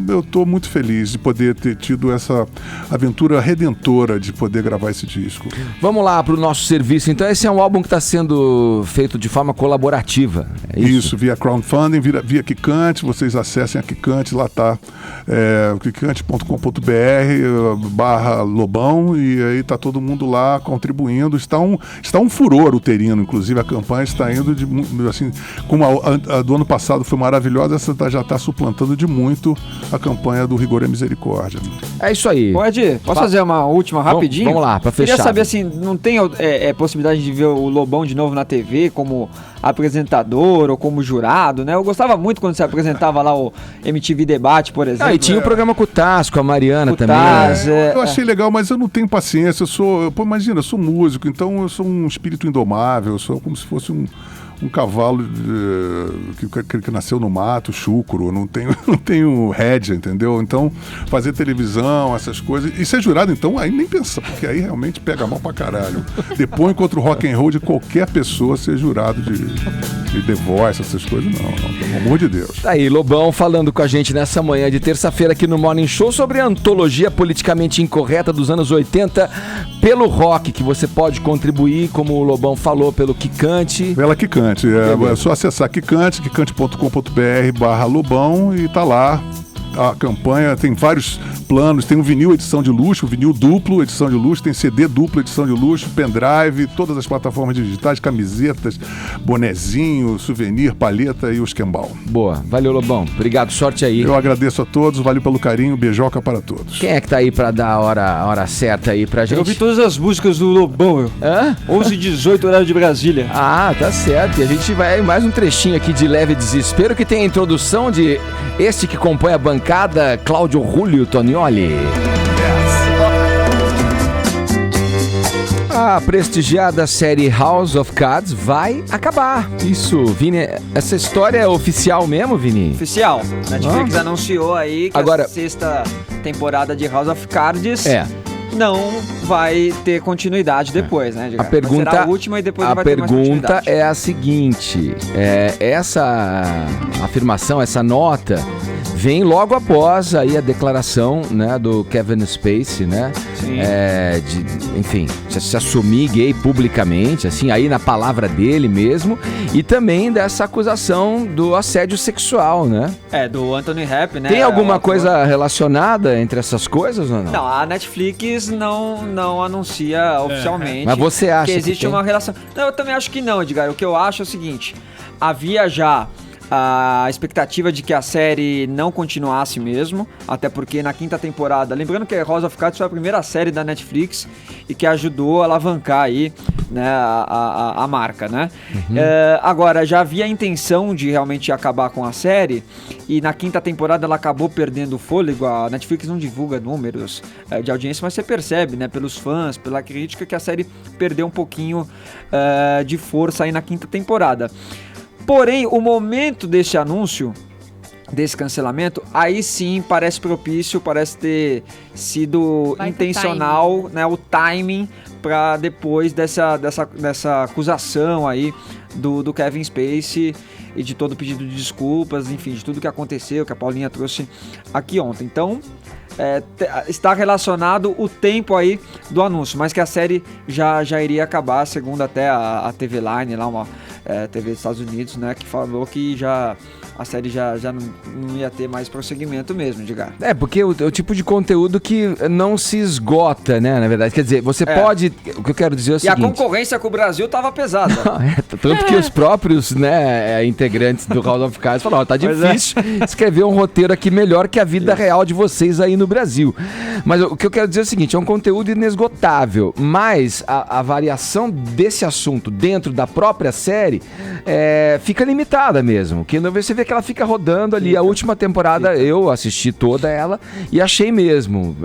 eu tô muito feliz de poder ter tido essa aventura redentora de poder gravar esse disco. Vamos lá pro nosso serviço. Então esse é um álbum que está sendo feito de forma colaborativa, é isso? Via crowdfunding, via Kikante. Vocês acessem a Kikante, lá tá kikante.com.br/Lobão, e aí tá todo mundo lá contribuindo. Está um furor uterino, inclusive a campanha está indo de, assim, como a do ano passado foi maravilhosa, essa já está suplantando de muito a campanha do Rigor e Misericórdia. É isso aí. Posso fazer uma última rapidinho? Vamos lá, para fechar. Queria saber, assim, não tem possibilidade de ver o Lobão de novo na TV como apresentador ou como jurado, né? Eu gostava muito quando você apresentava lá o MTV Debate, por exemplo. E tinha o programa com o Taz, com a Mariana também. Eu achei legal, mas eu não tenho paciência. Imagina, eu sou músico, então eu sou um espírito indomável, eu sou como se fosse um cavalo que nasceu no mato, chucro, não tenho rédea, entendeu? Então, fazer televisão, essas coisas, e ser jurado, então, aí nem pensa, porque aí realmente pega mal pra caralho. Depõe contra o rock and roll de qualquer pessoa ser jurado de The Voice, essas coisas, não, pelo amor de Deus. Tá aí, Lobão falando com a gente nessa manhã de terça-feira aqui no Morning Show sobre a antologia politicamente incorreta dos anos 80 pelo rock, que você pode contribuir, como o Lobão falou, pelo Kikante. Pela Kikante. É só acessar kikante.com.br/Lobão, e tá lá a campanha. Tem vários planos, tem um vinil edição de luxo, vinil duplo edição de luxo, tem CD duplo edição de luxo, pendrive, todas as plataformas digitais, camisetas, bonezinho, souvenir, palheta e o esquembal. Boa, valeu, Lobão, obrigado, sorte aí. Eu agradeço a todos, valeu pelo carinho, beijoca para todos. Quem é que tá aí pra dar a hora certa aí pra gente? Eu ouvi todas as músicas do Lobão, 11h18, horário de Brasília. Ah, tá certo, e a gente vai mais um trechinho aqui de Leve Desespero, que tem a introdução de este que compõe a bancada, Cláudio Julio Tonioli. A prestigiada série House of Cards vai acabar. Isso, Vini, essa história é oficial mesmo, Vini? Oficial. Netflix anunciou aí que a sexta temporada de House of Cards não vai ter continuidade depois, né? A pergunta, será a última e depois não vai ter mais continuidade. A pergunta é a seguinte, essa afirmação, essa nota vem logo após aí a declaração, né, do Kevin Spacey, né? Sim. Enfim, se assumir gay publicamente, assim, aí na palavra dele mesmo, e também dessa acusação do assédio sexual, né? Do Anthony Rapp, né? Tem alguma coisa relacionada entre essas coisas ou não? Não, a Netflix não anuncia oficialmente. Mas você acha que existe que uma relação? Não, eu também acho que não, Edgar. O que eu acho é o seguinte: havia já a expectativa de que a série não continuasse mesmo, até porque na 5ª temporada, lembrando que House of Cards foi a primeira série da Netflix e que ajudou a alavancar aí, né, a marca, né? Agora, já havia a intenção de realmente acabar com a série, e na 5ª temporada ela acabou perdendo o fôlego. A Netflix não divulga números de audiência, mas você percebe, né, pelos fãs, pela crítica, que a série perdeu um pouquinho de força aí na 5ª temporada. Porém, o momento desse anúncio, desse cancelamento, aí sim parece propício, parece ter sido intencional, né, o timing para depois dessa acusação aí do Kevin Spacey e de todo o pedido de desculpas, enfim, de tudo que aconteceu, que a Paulinha trouxe aqui ontem. Então, está relacionado o tempo aí do anúncio, mas que a série já iria acabar, segundo até a TV Line, lá uma TV dos Estados Unidos, né, que falou que a série já não ia ter mais prosseguimento mesmo, Edgar. Porque o tipo de conteúdo que não se esgota, né, na verdade. Quer dizer, você pode... O que eu quero dizer é o seguinte... E a concorrência com o Brasil tava pesada. Tanto que os próprios, né, integrantes do House of Cards falaram, tá difícil escrever um roteiro aqui melhor que a vida real de vocês aí no Brasil. Mas o que eu quero dizer é o seguinte, é um conteúdo inesgotável, mas a variação desse assunto dentro da própria série fica limitada mesmo. Que você vê que ela fica rodando ali. A última temporada eu assisti toda ela e achei mesmo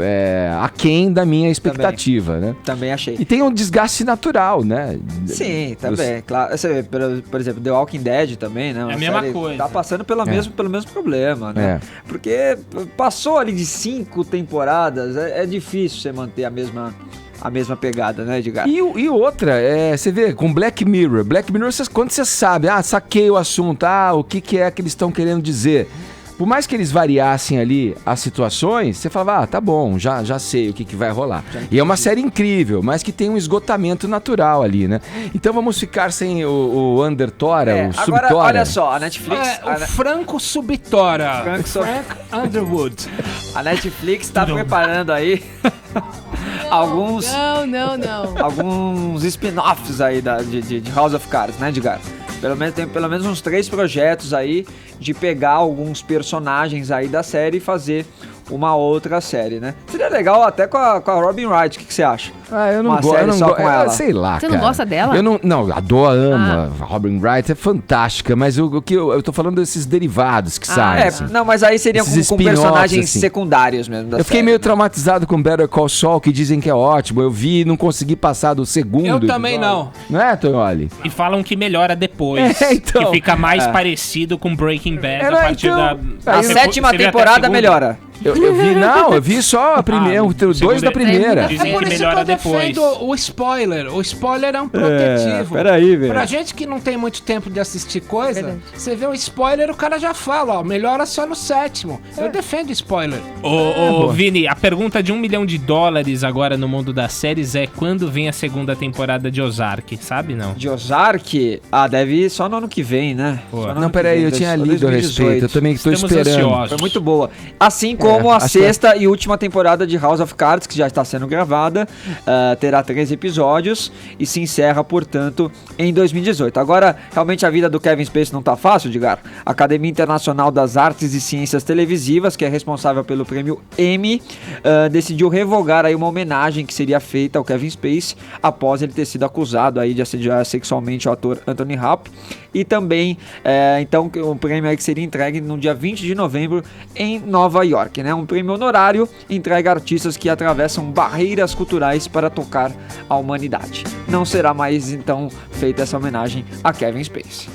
aquém da minha expectativa, né? Também achei. E tem um desgaste natural, né? Sim, também, claro. Você vê, por exemplo, The Walking Dead também, né? É a mesma coisa. Tá passando pelo mesmo problema, né? Porque passou ali de 5 temporadas, é difícil você manter a mesma pegada, né, Edgar? E outra, você vê, com Black Mirror, quando você sabe, saquei o assunto, o que é que eles estão querendo dizer. Por mais que eles variassem ali as situações, você falava, tá bom, já sei o que vai rolar. E é uma série incrível, mas que tem um esgotamento natural ali, né? Então vamos ficar sem o Undertora, o Subtora. Agora, olha só, a Netflix... o Franco Subtora. Frank Underwood. A Netflix está preparando aí... Alguns spin-offs aí de House of Cards, né, Edgar? Tem pelo menos uns 3 projetos aí de pegar alguns personagens aí da série e fazer uma outra série, né? Seria legal até com a Robin Wright, o que você acha? Eu não gosto, sei lá, Você cara. não gosta dela? Eu não, adoro, amo. A Robin Wright é fantástica, mas o que eu tô falando desses derivados que saem. Assim. Não, mas aí seriam com personagens assim, secundários mesmo da série. Eu fiquei meio traumatizado com Better Call Saul, que dizem que é ótimo. Eu vi e não consegui passar do segundo. Eu também não. Não é, Tonholi? E falam que melhora depois. Então, que fica mais parecido com Breaking Bad a partir da... A 7ª temporada melhora. Eu vi só a primeira, o 2 da primeira. Dizem que melhora depois. O spoiler. O spoiler é um protetivo. Peraí, velho. Pra gente que não tem muito tempo de assistir coisa, você vê um spoiler, o cara já fala, melhora só no 7º. Eu defendo spoiler. Vini, a pergunta de $1 milhão agora no mundo das séries é quando vem a 2ª temporada de Ozark, sabe não? De Ozark? Deve ir só no ano que vem, né? Não, peraí, eu tinha lido a respeito, eu também estou esperando. Ansiosos. Foi muito boa. Assim como a 6ª e última temporada de House of Cards, que já está sendo gravada, terá 3 episódios e se encerra, portanto, em 2018. Agora, realmente a vida do Kevin Spacey não tá fácil, Edgar. A Academia Internacional das Artes e Ciências Televisivas, que é responsável pelo prêmio Emmy, decidiu revogar aí uma homenagem que seria feita ao Kevin Spacey após ele ter sido acusado aí de assediar sexualmente o ator Anthony Rapp. E também, então, um prêmio aí que seria entregue no dia 20 de novembro em Nova York, né? Um prêmio honorário entregue a artistas que atravessam barreiras culturais para tocar a humanidade. Não será mais, então, feita essa homenagem a Kevin Spacey.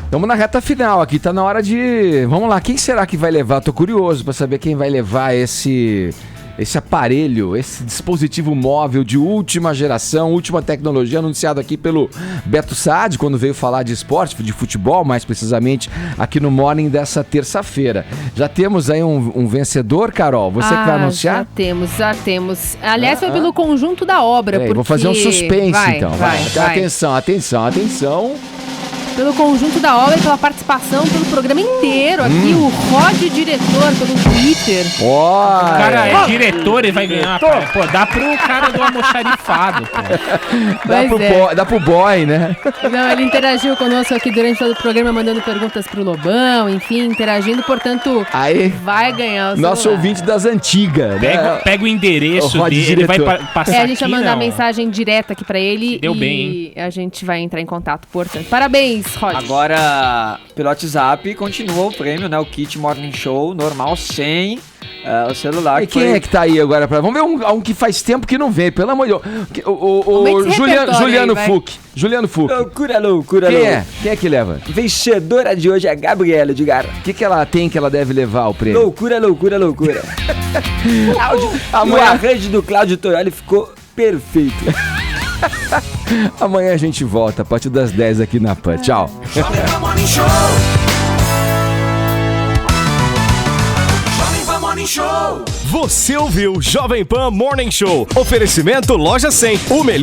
Estamos na reta final aqui, tá na hora de... Vamos lá, quem será que vai levar? Tô curioso para saber quem vai levar esse esse aparelho, esse dispositivo móvel de última geração, última tecnologia, anunciado aqui pelo Beto Saad, quando veio falar de esporte, de futebol, mais precisamente, aqui no Morning dessa terça-feira. Já temos aí um vencedor, Carol? Você que vai anunciar? Já temos. Aliás, foi pelo conjunto da obra. Porque... Vou fazer um suspense, então. Vai. Atenção. Pelo conjunto da obra e pela participação pelo programa inteiro aqui, o Rod Diretor, pelo Twitter. O cara é diretor e vai ganhar. Pô, dá pro cara do almoxarifado, pô. Dá pro boy, né? Não, ele interagiu conosco aqui durante todo o programa, mandando perguntas pro Lobão, enfim, interagindo, portanto, vai ganhar o nosso celular. Ouvinte das antigas, né? Pega o endereço dele, ele vai passar a gente vai mandar mensagem direta aqui pra ele. Deu e bem, hein? A gente vai entrar em contato, portanto. Parabéns, Rod. Agora, pelo WhatsApp, continua o prêmio, né? O kit Morning Show normal, sem o celular. E quem é que tá aí agora? Vamos ver um que faz tempo que não vem, pelo amor de Deus. O Juliano Fuch. Juliano Fuch. Loucura. Quem é que leva? Vencedora de hoje é a Gabriela Edgar. O que ela tem que ela deve levar o prêmio? Loucura. O arranjo do Cláudio Toioli ficou perfeito. Amanhã a gente volta a partir das 10 aqui na PAN. Tchau. Jovem Pan Morning Show. Você ouviu Jovem Pan Morning Show. Oferecimento Loja 100. O melhor